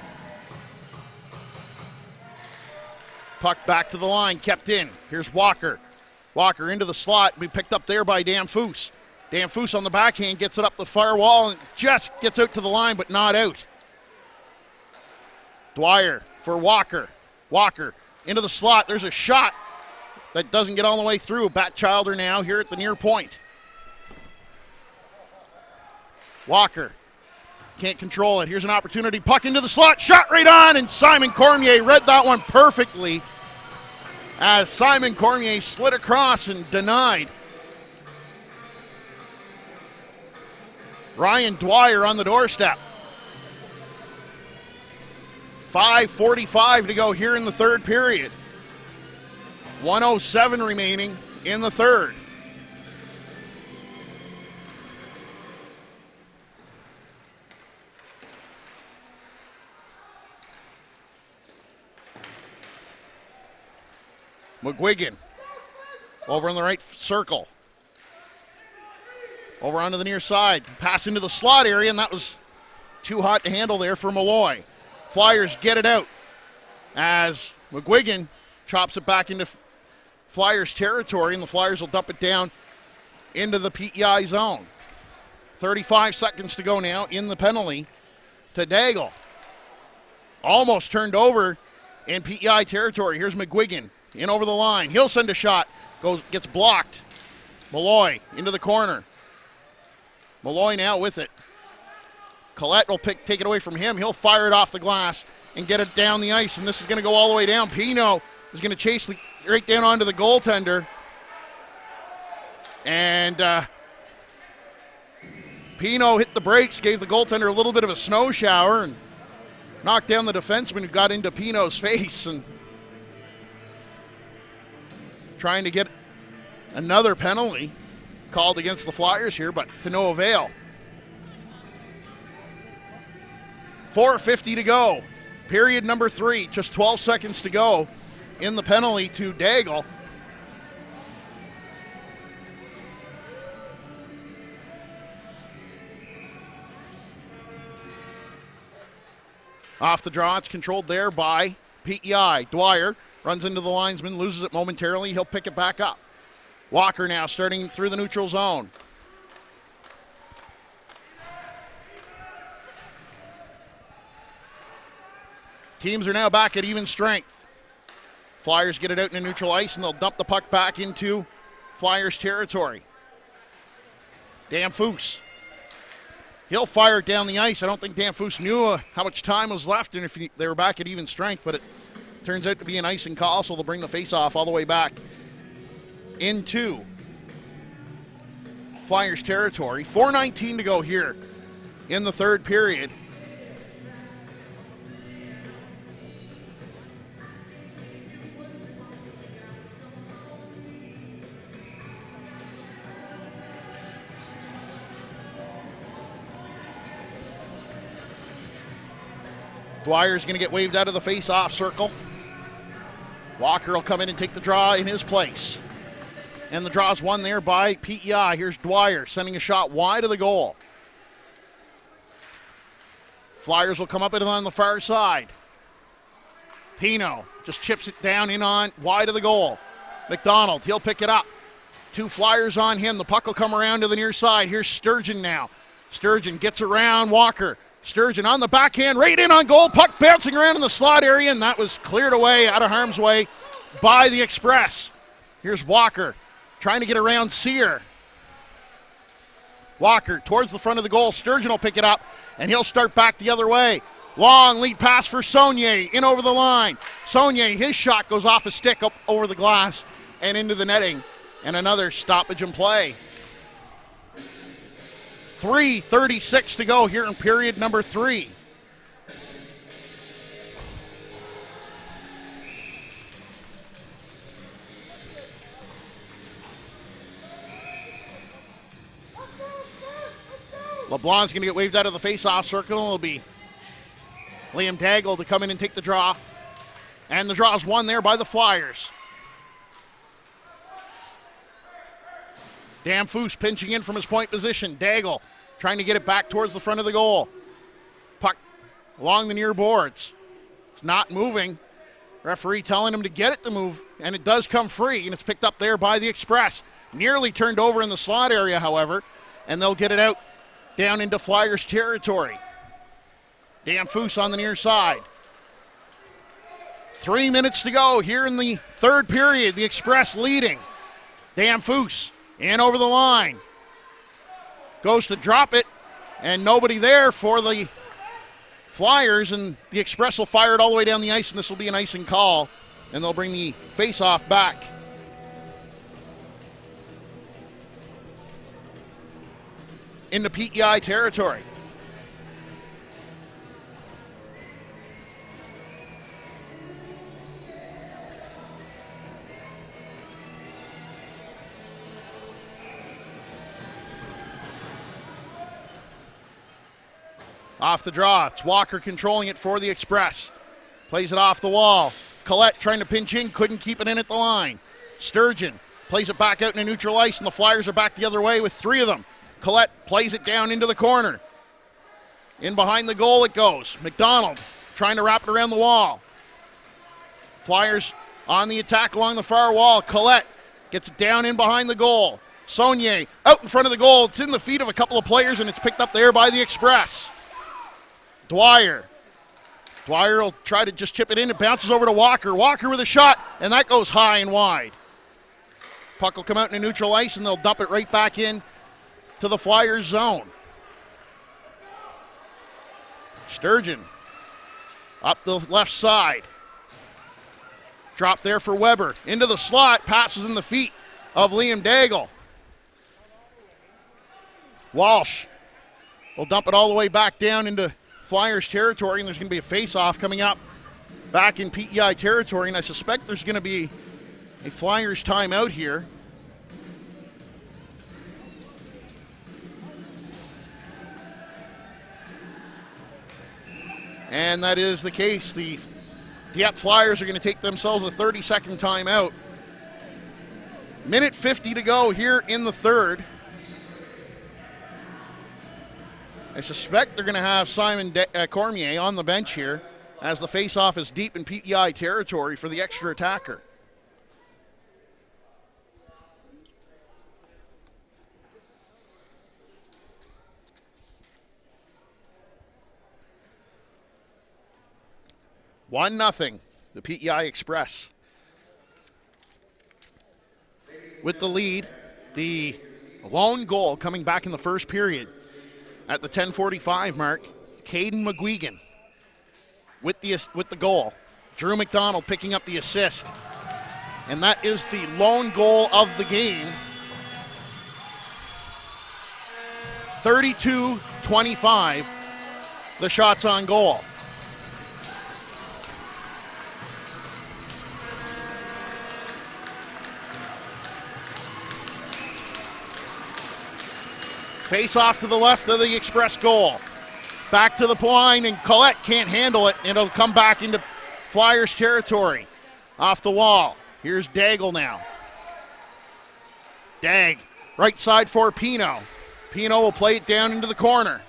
Puck back to the line, kept in. Here's Walker. Walker into the slot, be picked up there by Dan Foose. Dan Foose on the backhand gets it up the far wall and just gets out to the line, but not out. Dwyer for Walker. Walker into the slot. There's a shot that doesn't get all the way through. Batchelder now here at the near point. Walker can't control it. Here's an opportunity. Puck into the slot. Shot right on, and Simon Cormier read that one perfectly. as Simon Cormier slid across and denied. Ryan Dwyer on the doorstep. 5:45 to go here in the third period. 1:07 remaining in the third. McGuigan over in the right circle. Over onto the near side. Pass into the slot area, and that was too hot to handle there for Malloy. Flyers get it out as McGuigan chops it back into Flyers territory, and the Flyers will dump it down into the PEI zone. 35 seconds to go now in the penalty to Daigle. Almost turned over in PEI territory. Here's McGuigan in over the line. He'll send a shot. Gets blocked. Malloy into the corner. Malloy now with it. Collette will take it away from him. He'll fire it off the glass and get it down the ice, and this is going to go all the way down. Pino is going to chase right down onto the goaltender. And Pino hit the brakes, gave the goaltender a little bit of a snow shower, and knocked down the defenseman who got into Pino's face, and trying to get another penalty called against the Flyers here, but to no avail. 4:50 to go. Period number 3. Just 12 seconds to go in the penalty to Daigle. Off the draw, it's controlled there by PEI. Dwyer runs into the linesman, loses it momentarily. He'll pick it back up. Walker now starting through the neutral zone. Teams are now back at even strength. Flyers get it out into neutral ice, and they'll dump the puck back into Flyers territory. Danfoos. He'll fire it down the ice. I don't think Danfoos knew how much time was left and if they were back at even strength, but it turns out to be an icing call, so they'll bring the face-off all the way back into Flyers territory. 4:19 to go here in the third period. Dwyer's going to get waved out of the face-off circle. Walker will come in and take the draw in his place. And the draw's won there by PEI. Here's Dwyer sending a shot wide of the goal. Flyers will come up in on the far side. Pino just chips it down in on wide of the goal. McDonald, he'll pick it up. 2 Flyers on him. The puck will come around to the near side. Here's Sturgeon now. Sturgeon gets around Walker. Sturgeon on the backhand, right in on goal. Puck bouncing around in the slot area, and that was cleared away out of harm's way by the Express. Here's Walker trying to get around Sear. Walker towards the front of the goal. Sturgeon will pick it up, and he'll start back the other way. Long lead pass for Saunier in over the line. Saunier, his shot goes off a stick up over the glass and into the netting, and another stoppage in play. 3:36 to go here in period number 3. LeBlanc's going to get waved out of the face-off circle. It'll be Liam Daigle to come in and take the draw. And the draw is won there by the Flyers. Danfoos pinching in from his point position. Daigle trying to get it back towards the front of the goal. Puck along the near boards. It's not moving. Referee telling him to get it to move, and it does come free, and it's picked up there by the Express. Nearly turned over in the slot area, however, and they'll get it out down into Flyers territory. Danfoos on the near side. 3 minutes to go here in the third period. The Express leading. Danfoos in over the line. Goes to drop it, and nobody there for the Flyers, and the Express will fire it all the way down the ice, and this will be an icing call and they'll bring the face-off back. Into PEI territory. Off the draw, it's Walker controlling it for the Express. Plays it off the wall. Collette trying to pinch in, couldn't keep it in at the line. Sturgeon plays it back out into neutral ice, and the Flyers are back the other way with three of them. Collette plays it down into the corner. In behind the goal it goes. McDonald trying to wrap it around the wall. Flyers on the attack along the far wall. Collette gets it down in behind the goal. Saunier out in front of the goal. It's in the feet of a couple of players, and it's picked up there by the Express. Dwyer will try to just chip it in. It bounces over to Walker. Walker with a shot, and that goes high and wide. Puck will come out into neutral ice, and they'll dump it right back in to the Flyers zone. Sturgeon up the left side. Drop there for Weber. Into the slot, passes in the feet of Liam Daigle. Walsh will dump it all the way back down into Flyers territory, and there's going to be a face-off coming up back in PEI territory, and I suspect there's going to be a Flyers timeout here. And that is the case. The Dieppe Flyers are going to take themselves a 30-second timeout. Minute 50 to go here in the third. I suspect they're going to have Simon Cormier on the bench here as the face-off is deep in PEI territory for the extra attacker. One nothing, the PEI Express. With the lead, the lone goal coming back in the first period at the 10:45 mark. Caden McGuigan with the goal. Drew McDonald picking up the assist. And that is the lone goal of the game. 32-25, the shots on goal. Face off to the left of the Express goal. Back to the line, and Collette can't handle it, and it'll come back into Flyers territory. Off the wall. Here's Daigle now. Dag, right side for Pino. Pino will play it down into the corner.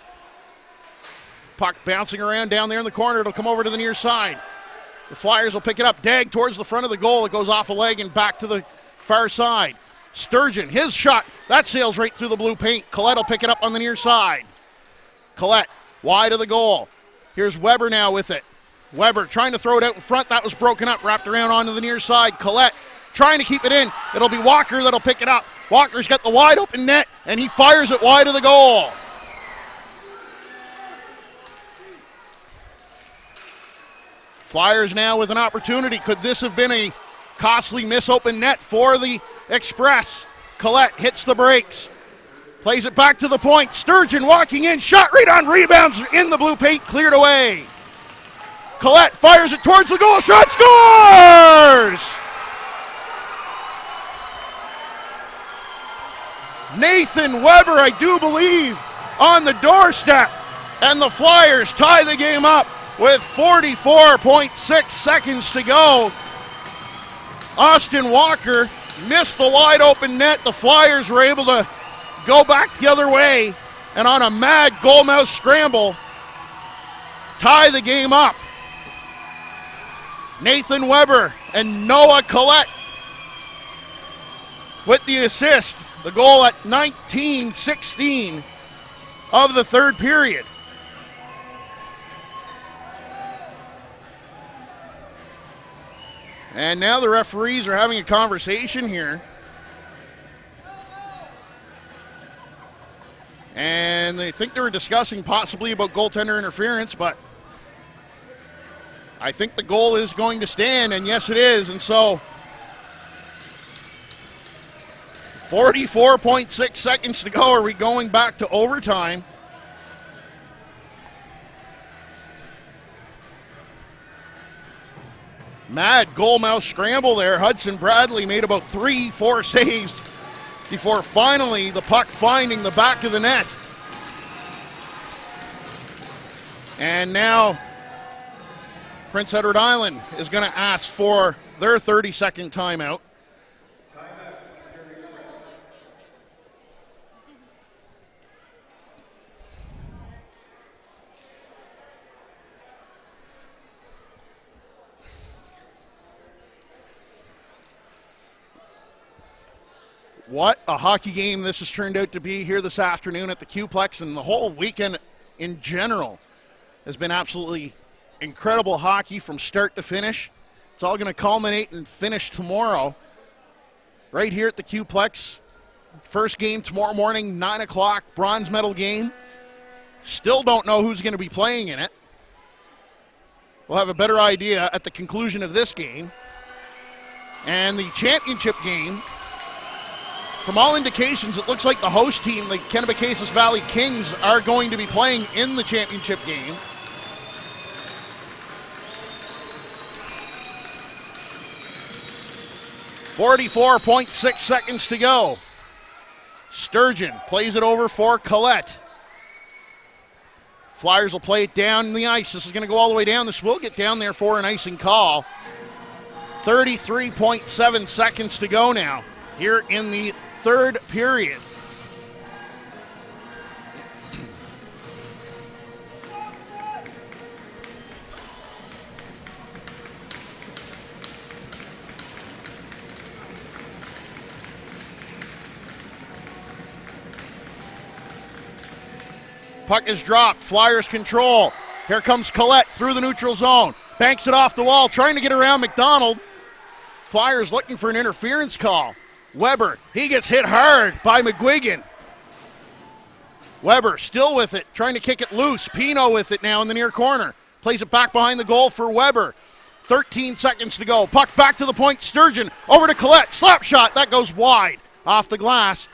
Puck bouncing around down there in the corner. It'll come over to the near side. The Flyers will pick it up. Dag towards the front of the goal. It goes off a leg and back to the far side. Sturgeon, his shot, that sails right through the blue paint. Collette will pick it up on the near side. Collette, wide of the goal. Here's Weber now with it. Weber trying to throw it out in front. That was broken up, wrapped around onto the near side. Collette trying to keep it in. It'll be Walker that'll pick it up. Walker's got the wide open net, and he fires it wide of the goal. Flyers now with an opportunity. Could this have been a costly miss open net for the Express? Collette hits the brakes. Plays it back to the point. Sturgeon walking in. Shot right on. Rebounds in the blue paint. Cleared away. Collette fires it towards the goal. Shot scores! Nathan Weber, I do believe, on the doorstep. And the Flyers tie the game up with 44.6 seconds to go. Austin Walker missed the wide open net. The Flyers were able to go back the other way, and on a mad goalmouth scramble, tie the game up. Nathan Weber and Noah Collette with the assist. The goal at 19:16 of the third period. And now the referees are having a conversation here. And they think they were discussing possibly about goaltender interference, but I think the goal is going to stand, and yes, it is. And so 44.6 seconds to go. Are we going back to overtime? Mad goalmouth scramble there. Hudson Bradley made about 3-4 saves before finally the puck finding the back of the net. And now Prince Edward Island is going to ask for their 30-second timeout. What a hockey game this has turned out to be here this afternoon at the Q-Plex, and the whole weekend in general has been absolutely incredible hockey from start to finish. It's all going to culminate and finish tomorrow right here at the Q-Plex. First game tomorrow morning, 9 o'clock, bronze medal game. Still don't know who's going to be playing in it. We'll have a better idea at the conclusion of this game. And the championship game, from all indications, it looks like the host team, the Kennebecasis Valley Kings, are going to be playing in the championship game. .6 seconds to go. Sturgeon plays it over for Collette. Flyers will play it down the ice. This is going to go all the way down. This will get down there for an icing call. 33.7 seconds to go now here in the third period. Puck is dropped. Flyers control. Here comes Collette through the neutral zone. Banks it off the wall, trying to get around McDonald. Flyers looking for an interference call. Weber, he gets hit hard by McGuigan. Weber still with it, trying to kick it loose. Pino with it now in the near corner. Plays it back behind the goal for Weber. 13 seconds to go. Puck back to the point. Sturgeon over to Collette. Slap shot. That goes wide off the glass.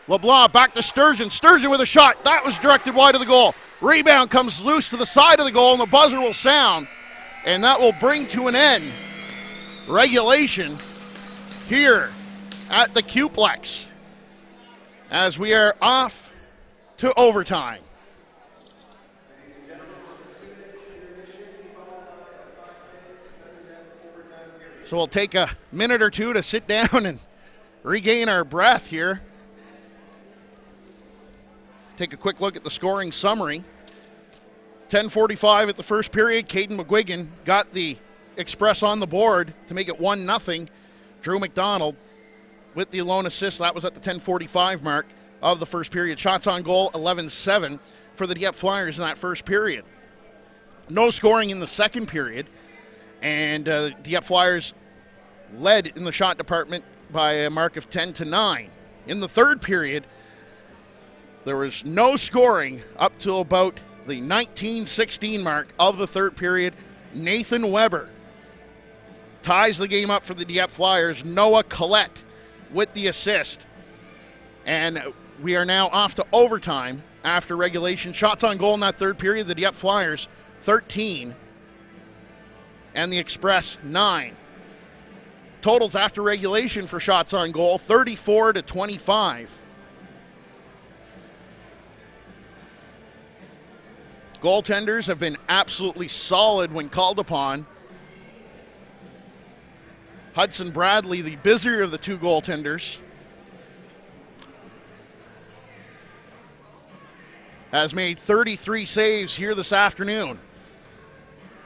LeBlanc back to Sturgeon. Sturgeon with a shot. That was directed wide of the goal. Rebound comes loose to the side of the goal, and the buzzer will sound. And that will bring to an end regulation here at the Q-Plex as we are off to overtime. So we'll take a minute or two to sit down and regain our breath here. Take a quick look at the scoring summary. 10:45 at the first period. Caden McGuigan got the Express on the board to make it 1-0. Drew McDonald with the lone assist. That was at the 10:45 mark of the first period. Shots on goal, 11-7 for the Dieppe Flyers in that first period. No scoring in the second period, and Dieppe Flyers led in the shot department by a mark of 10-9. In the third period, there was no scoring up till about the 19:16 mark of the third period. Nathan Weber ties the game up for the Dieppe Flyers. Noah Collette with the assist. And we are now off to overtime after regulation. Shots on goal in that third period, the Dieppe Flyers 13 and the Express 9. Totals after regulation for shots on goal, 34-25. Goaltenders have been absolutely solid when called upon. Hudson Bradley, the busier of the two goaltenders, has made 33 saves here this afternoon.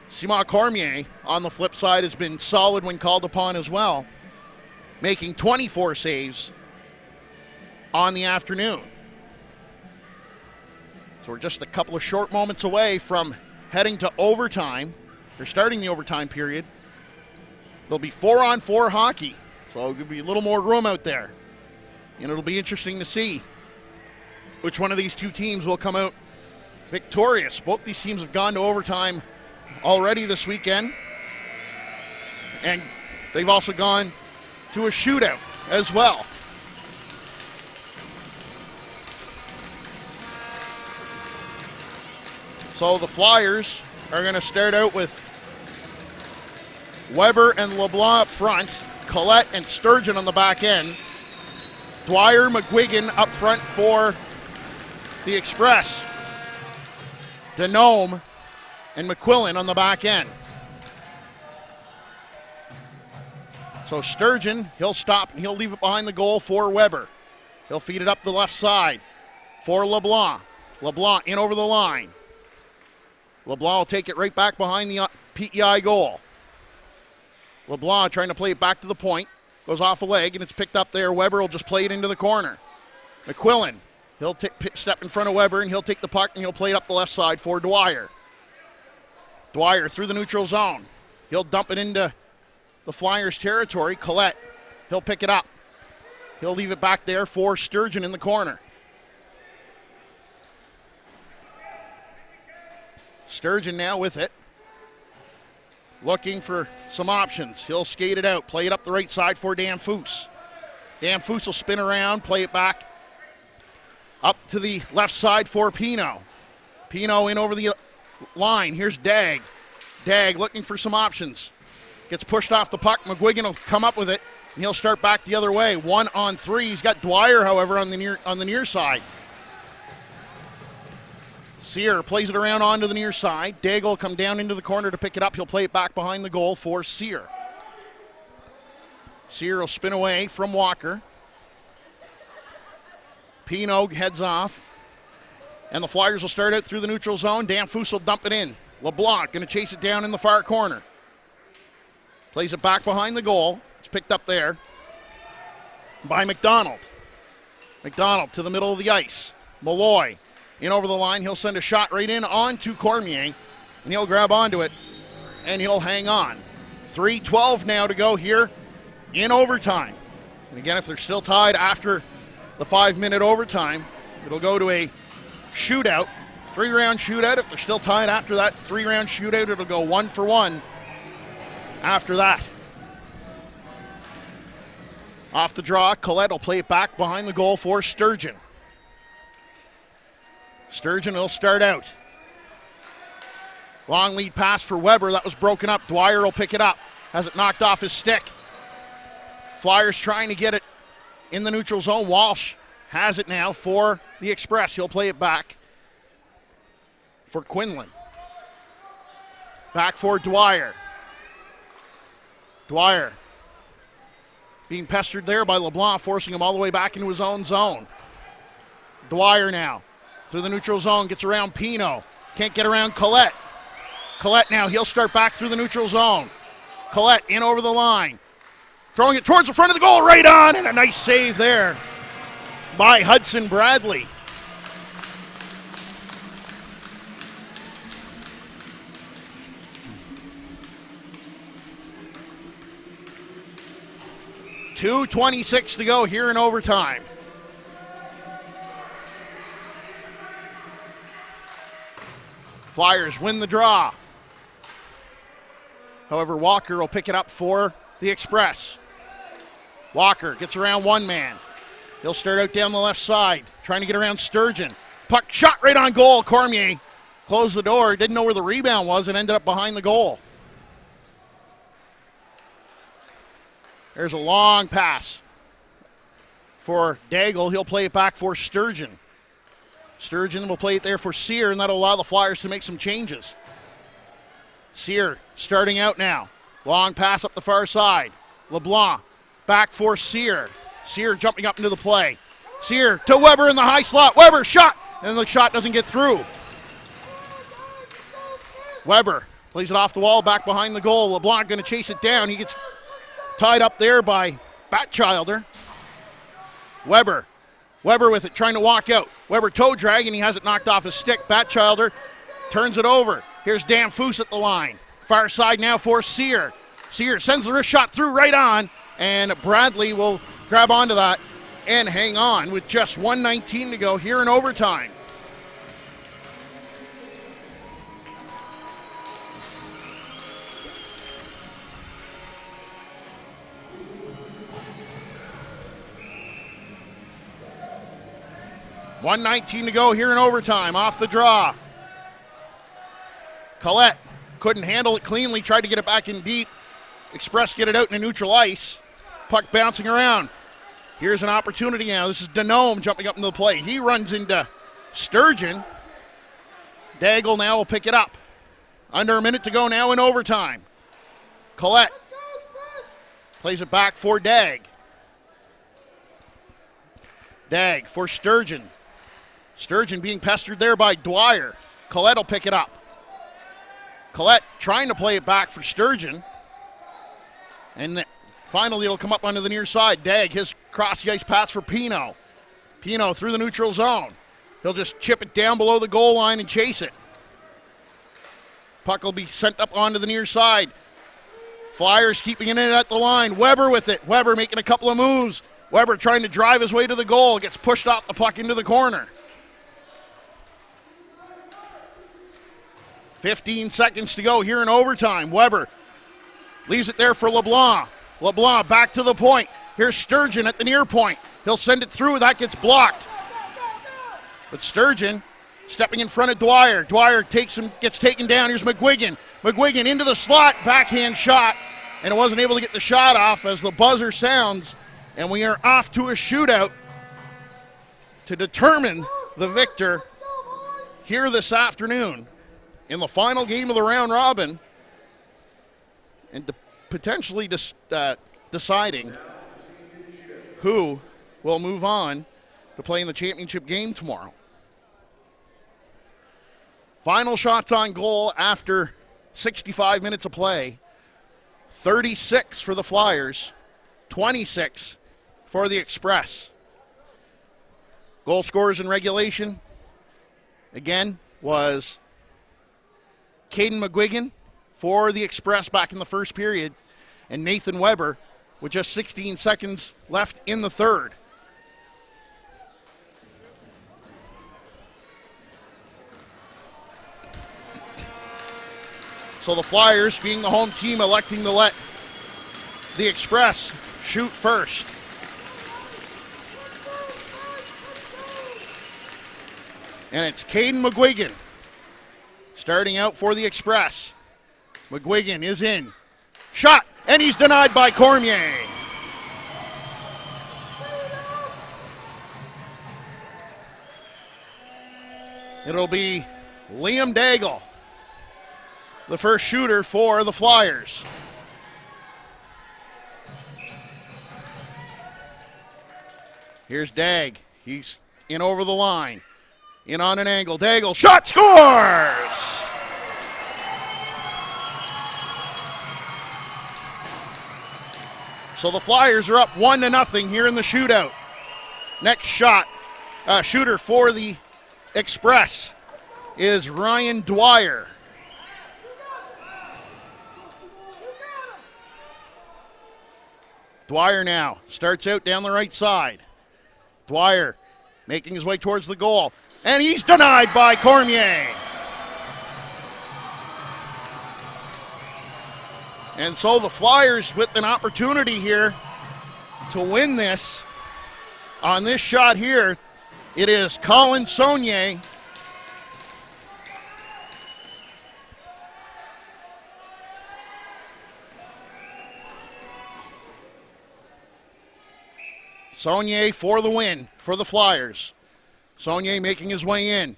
Simon Cormier, on the flip side, has been solid when called upon as well, making 24 saves on the afternoon. So we're just a couple of short moments away from heading to overtime. They're starting the overtime period. There'll be 4-on-4 hockey, so there'll be a little more room out there. And it'll be interesting to see which one of these two teams will come out victorious. Both these teams have gone to overtime already this weekend. And they've also gone to a shootout as well. So the Flyers are going to start out with Weber and LeBlanc up front, Collette and Sturgeon on the back end, Dwyer, McGuigan up front for the Express, Denome and McQuillan on the back end. So Sturgeon, he'll stop and he'll leave it behind the goal for Weber. He'll feed it up the left side for LeBlanc. LeBlanc in over the line. LeBlanc will take it right back behind the PEI goal. LeBlanc trying to play it back to the point. Goes off a leg, and it's picked up there. Weber will just play it into the corner. McQuillan, he'll step in front of Weber, and he'll take the puck, and he'll play it up the left side for Dwyer. Dwyer through the neutral zone. He'll dump it into the Flyers' territory. Collette, he'll pick it up. He'll leave it back there for Sturgeon in the corner. Sturgeon now with it. Looking for some options. He'll skate it out. Play it up the right side for Dan Foose. Dan Foose will spin around. Play it back up to the left side for Pino. Pino in over the line. Here's Dag. Dag looking for some options. Gets pushed off the puck. McGuigan will come up with it, and he'll start back the other way. 1-on-3. He's got Dwyer, however, on the near side. Sear plays it around onto the near side. Daigle will come down into the corner to pick it up. He'll play it back behind the goal for Sear. Sear will spin away from Walker. Pino heads off. And the Flyers will start out through the neutral zone. Dan Foose will dump it in. LeBlanc going to chase it down in the far corner. Plays it back behind the goal. It's picked up there by McDonald. McDonald to the middle of the ice. Malloy in over the line. He'll send a shot right in onto Cormier, and he'll grab onto it, and he'll hang on. 3:12 now to go here in overtime. And again, if they're still tied after the 5-minute overtime, it'll go to a shootout, 3-round shootout. If they're still tied after that 3-round shootout, it'll go 1-for-1 after that. Off the draw, Collette will play it back behind the goal for Sturgeon. Sturgeon will start out. Long lead pass for Weber. That was broken up. Dwyer will pick it up. Has it knocked off his stick. Flyers trying to get it in the neutral zone. Walsh has it now for the Express. He'll play it back for Quinlan. Back for Dwyer. Dwyer being pestered there by LeBlanc, forcing him all the way back into his own zone. Dwyer now through the neutral zone, gets around Pino. Can't get around Collette. Collette now, he'll start back through the neutral zone. Collette in over the line. Throwing it towards the front of the goal, right on, and a nice save there by Hudson Bradley. .226 to go here in overtime. Flyers win the draw. However, Walker will pick it up for the Express. Walker gets around one man. He'll start out down the left side, trying to get around Sturgeon. Puck shot right on goal. Cormier closed the door, didn't know where the rebound was, and ended up behind the goal. There's a long pass for Daigle. He'll play it back for Sturgeon. Sturgeon will play it there for Sear, and that'll allow the Flyers to make some changes. Sear starting out now. Long pass up the far side. LeBlanc back for Sear. Sear jumping up into the play. Sear to Weber in the high slot. Weber shot, and the shot doesn't get through. Weber plays it off the wall back behind the goal. LeBlanc going to chase it down. He gets tied up there by Batchelder. Weber with it, trying to walk out. Weber toe drag, and he has it knocked off his stick. Batchelder turns it over. Here's Dan Foose at the line. Far side now for Sear. Sear sends the wrist shot through right on, and Bradley will grab onto that and hang on with just 1:19 to go here in overtime. 1:19 to go here in overtime. Off the draw. Collette couldn't handle it cleanly, tried to get it back in deep. Express get it out into neutral ice. Puck bouncing around. Here's an opportunity now. This is Denome jumping up into the play. He runs into Sturgeon. Daigle now will pick it up. Under a minute to go now in overtime. Collette plays it back for Dag. Dag for Sturgeon. Sturgeon being pestered there by Dwyer. Collette will pick it up. Collette trying to play it back for Sturgeon. And finally it'll come up onto the near side. Dag, his cross the ice pass for Pino. Pino through the neutral zone. He'll just chip it down below the goal line and chase it. Puck will be sent up onto the near side. Flyers keeping it in at the line. Weber with it. Weber making a couple of moves. Weber trying to drive his way to the goal. Gets pushed off the puck into the corner. 15 seconds to go here in overtime. Weber leaves it there for LeBlanc. LeBlanc back to the point. Here's Sturgeon at the near point. He'll send it through. That gets blocked. But Sturgeon stepping in front of Dwyer. Dwyer gets taken down. Here's McGuigan. McGuigan into the slot. Backhand shot. And it wasn't able to get the shot off as the buzzer sounds. And we are off to a shootout to determine the victor here this afternoon in the final game of the round robin. And potentially deciding who will move on to play in the championship game tomorrow. Final shots on goal after 65 minutes of play. 36 for the Flyers, 26 for the Express. Goal scorers in regulation, again, was Caden McGuigan for the Express back in the first period, and Nathan Weber with just 16 seconds left in the third. So the Flyers, being the home team, electing to let the Express shoot first. And it's Caden McGuigan starting out for the Express. McGuigan is in. Shot, and he's denied by Cormier. It'll be Liam Daigle, the first shooter for the Flyers. Here's Dag. He's in over the line. In on an angle. Daigle, shot, scores! So the Flyers are up 1-0 here in the shootout. Next shooter for the Express is Ryan Dwyer. Dwyer now starts out down the right side. Dwyer making his way towards the goal. And he's denied by Cormier. And so the Flyers with an opportunity here to win this. On this shot here, it is Colin Saunier. Saunier for the win for the Flyers. Saunier making his way in.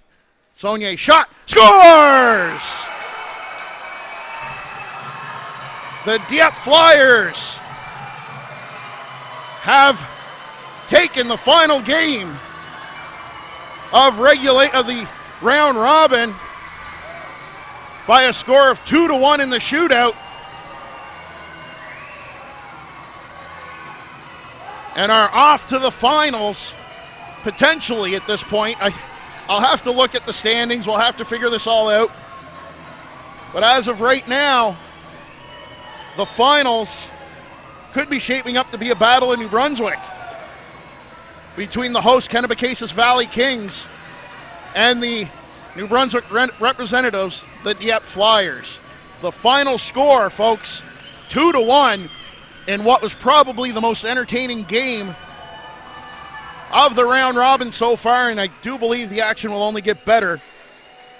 Saunier shot, scores! The Dieppe Flyers have taken the final game of the round robin by a score of 2-1 in the shootout. And are off to the finals, potentially at this point. I'll have to look at the standings. We'll have to figure this all out. But as of right now, the finals could be shaping up to be a battle in New Brunswick between the host Kennebecasis Valley Kings and the New Brunswick representatives, the Dieppe Flyers. The final score, folks, 2-1 in what was probably the most entertaining game of the round robin so far, and I do believe the action will only get better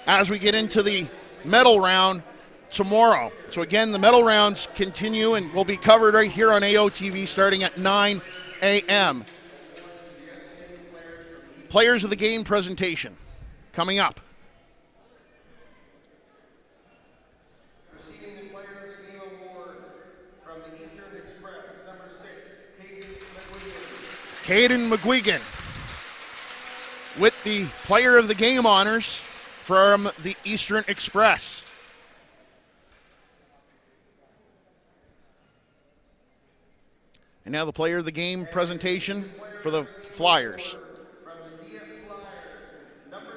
as we get into the medal round tomorrow. So again, the medal rounds continue and will be covered right here on AOTV starting at 9 a.m. Players of the game presentation coming up. Receiving the Player of the Game award from the Eastern Express is number 6, Caden McGuigan with the Player of the Game honors from the Eastern Express. And now the Player of the Game presentation for the Flyers. From the Dieppe Flyers is number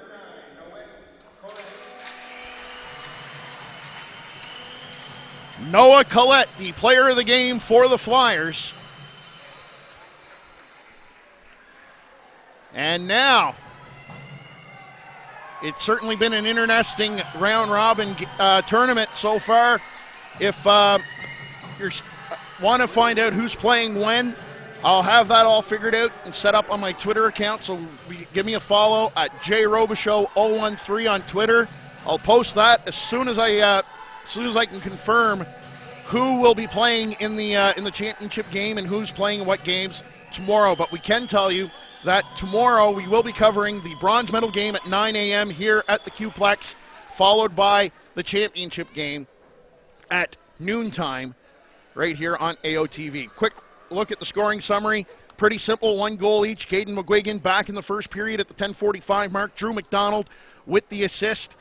9, Noah Collette, the Player of the Game for the Flyers. And now, it's certainly been an interesting round-robin tournament so far. If you want to find out who's playing when, I'll have that all figured out and set up on my Twitter account, so give me a follow at jrobishow013 on Twitter. I'll post that as soon as I can confirm who will be playing in the championship game and who's playing what games tomorrow. But we can tell you that tomorrow we will be covering the bronze medal game at 9 a.m. here at the Qplex, followed by the championship game at noontime right here on AOTV. Quick look at the scoring summary. Pretty simple, 1 goal each. Caden McGuigan back in the first period at the 10:45 mark. Drew McDonald with the assist.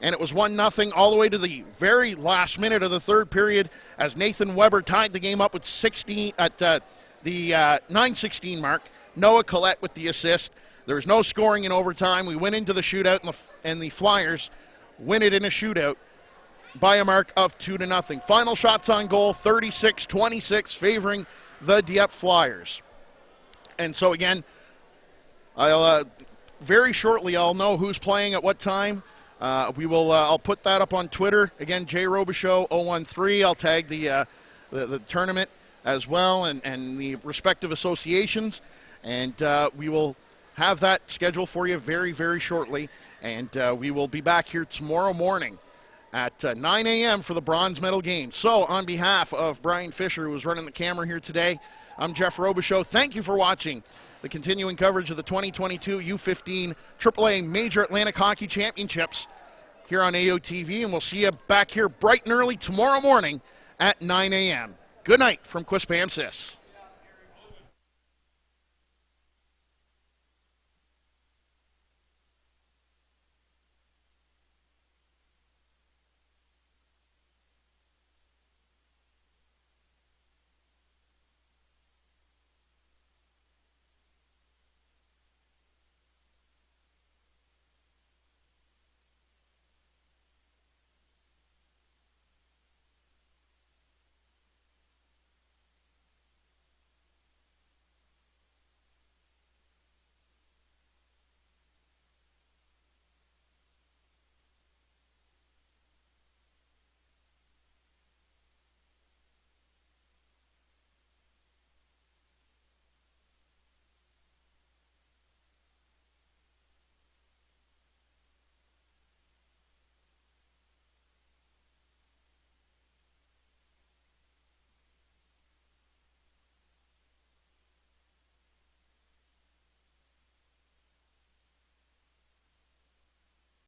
And it was 1-0 all the way to the very last minute of the third period as Nathan Weber tied the game up with 16 at the 9:16 mark. Noah Collette with the assist. There was no scoring in overtime. We went into the shootout, and the Flyers win it in a shootout by a mark of 2-0. Final shots on goal, 36-26, favoring the Dieppe Flyers. And so again, very shortly I'll know who's playing at what time. I'll put that up on Twitter. Again, jrobishow013. I'll tag the tournament as well and the respective associations. And we will have that scheduled for you very, very shortly. And we will be back here tomorrow morning at 9 a.m. for the bronze medal game. So on behalf of Brian Fisher, who was running the camera here today, I'm Jeff Robichaux. Thank you for watching the continuing coverage of the 2022 U15 AAA Major Atlantic Hockey Championships here on AOTV. And we'll see you back here bright and early tomorrow morning at 9 a.m. Good night from Quispamsis.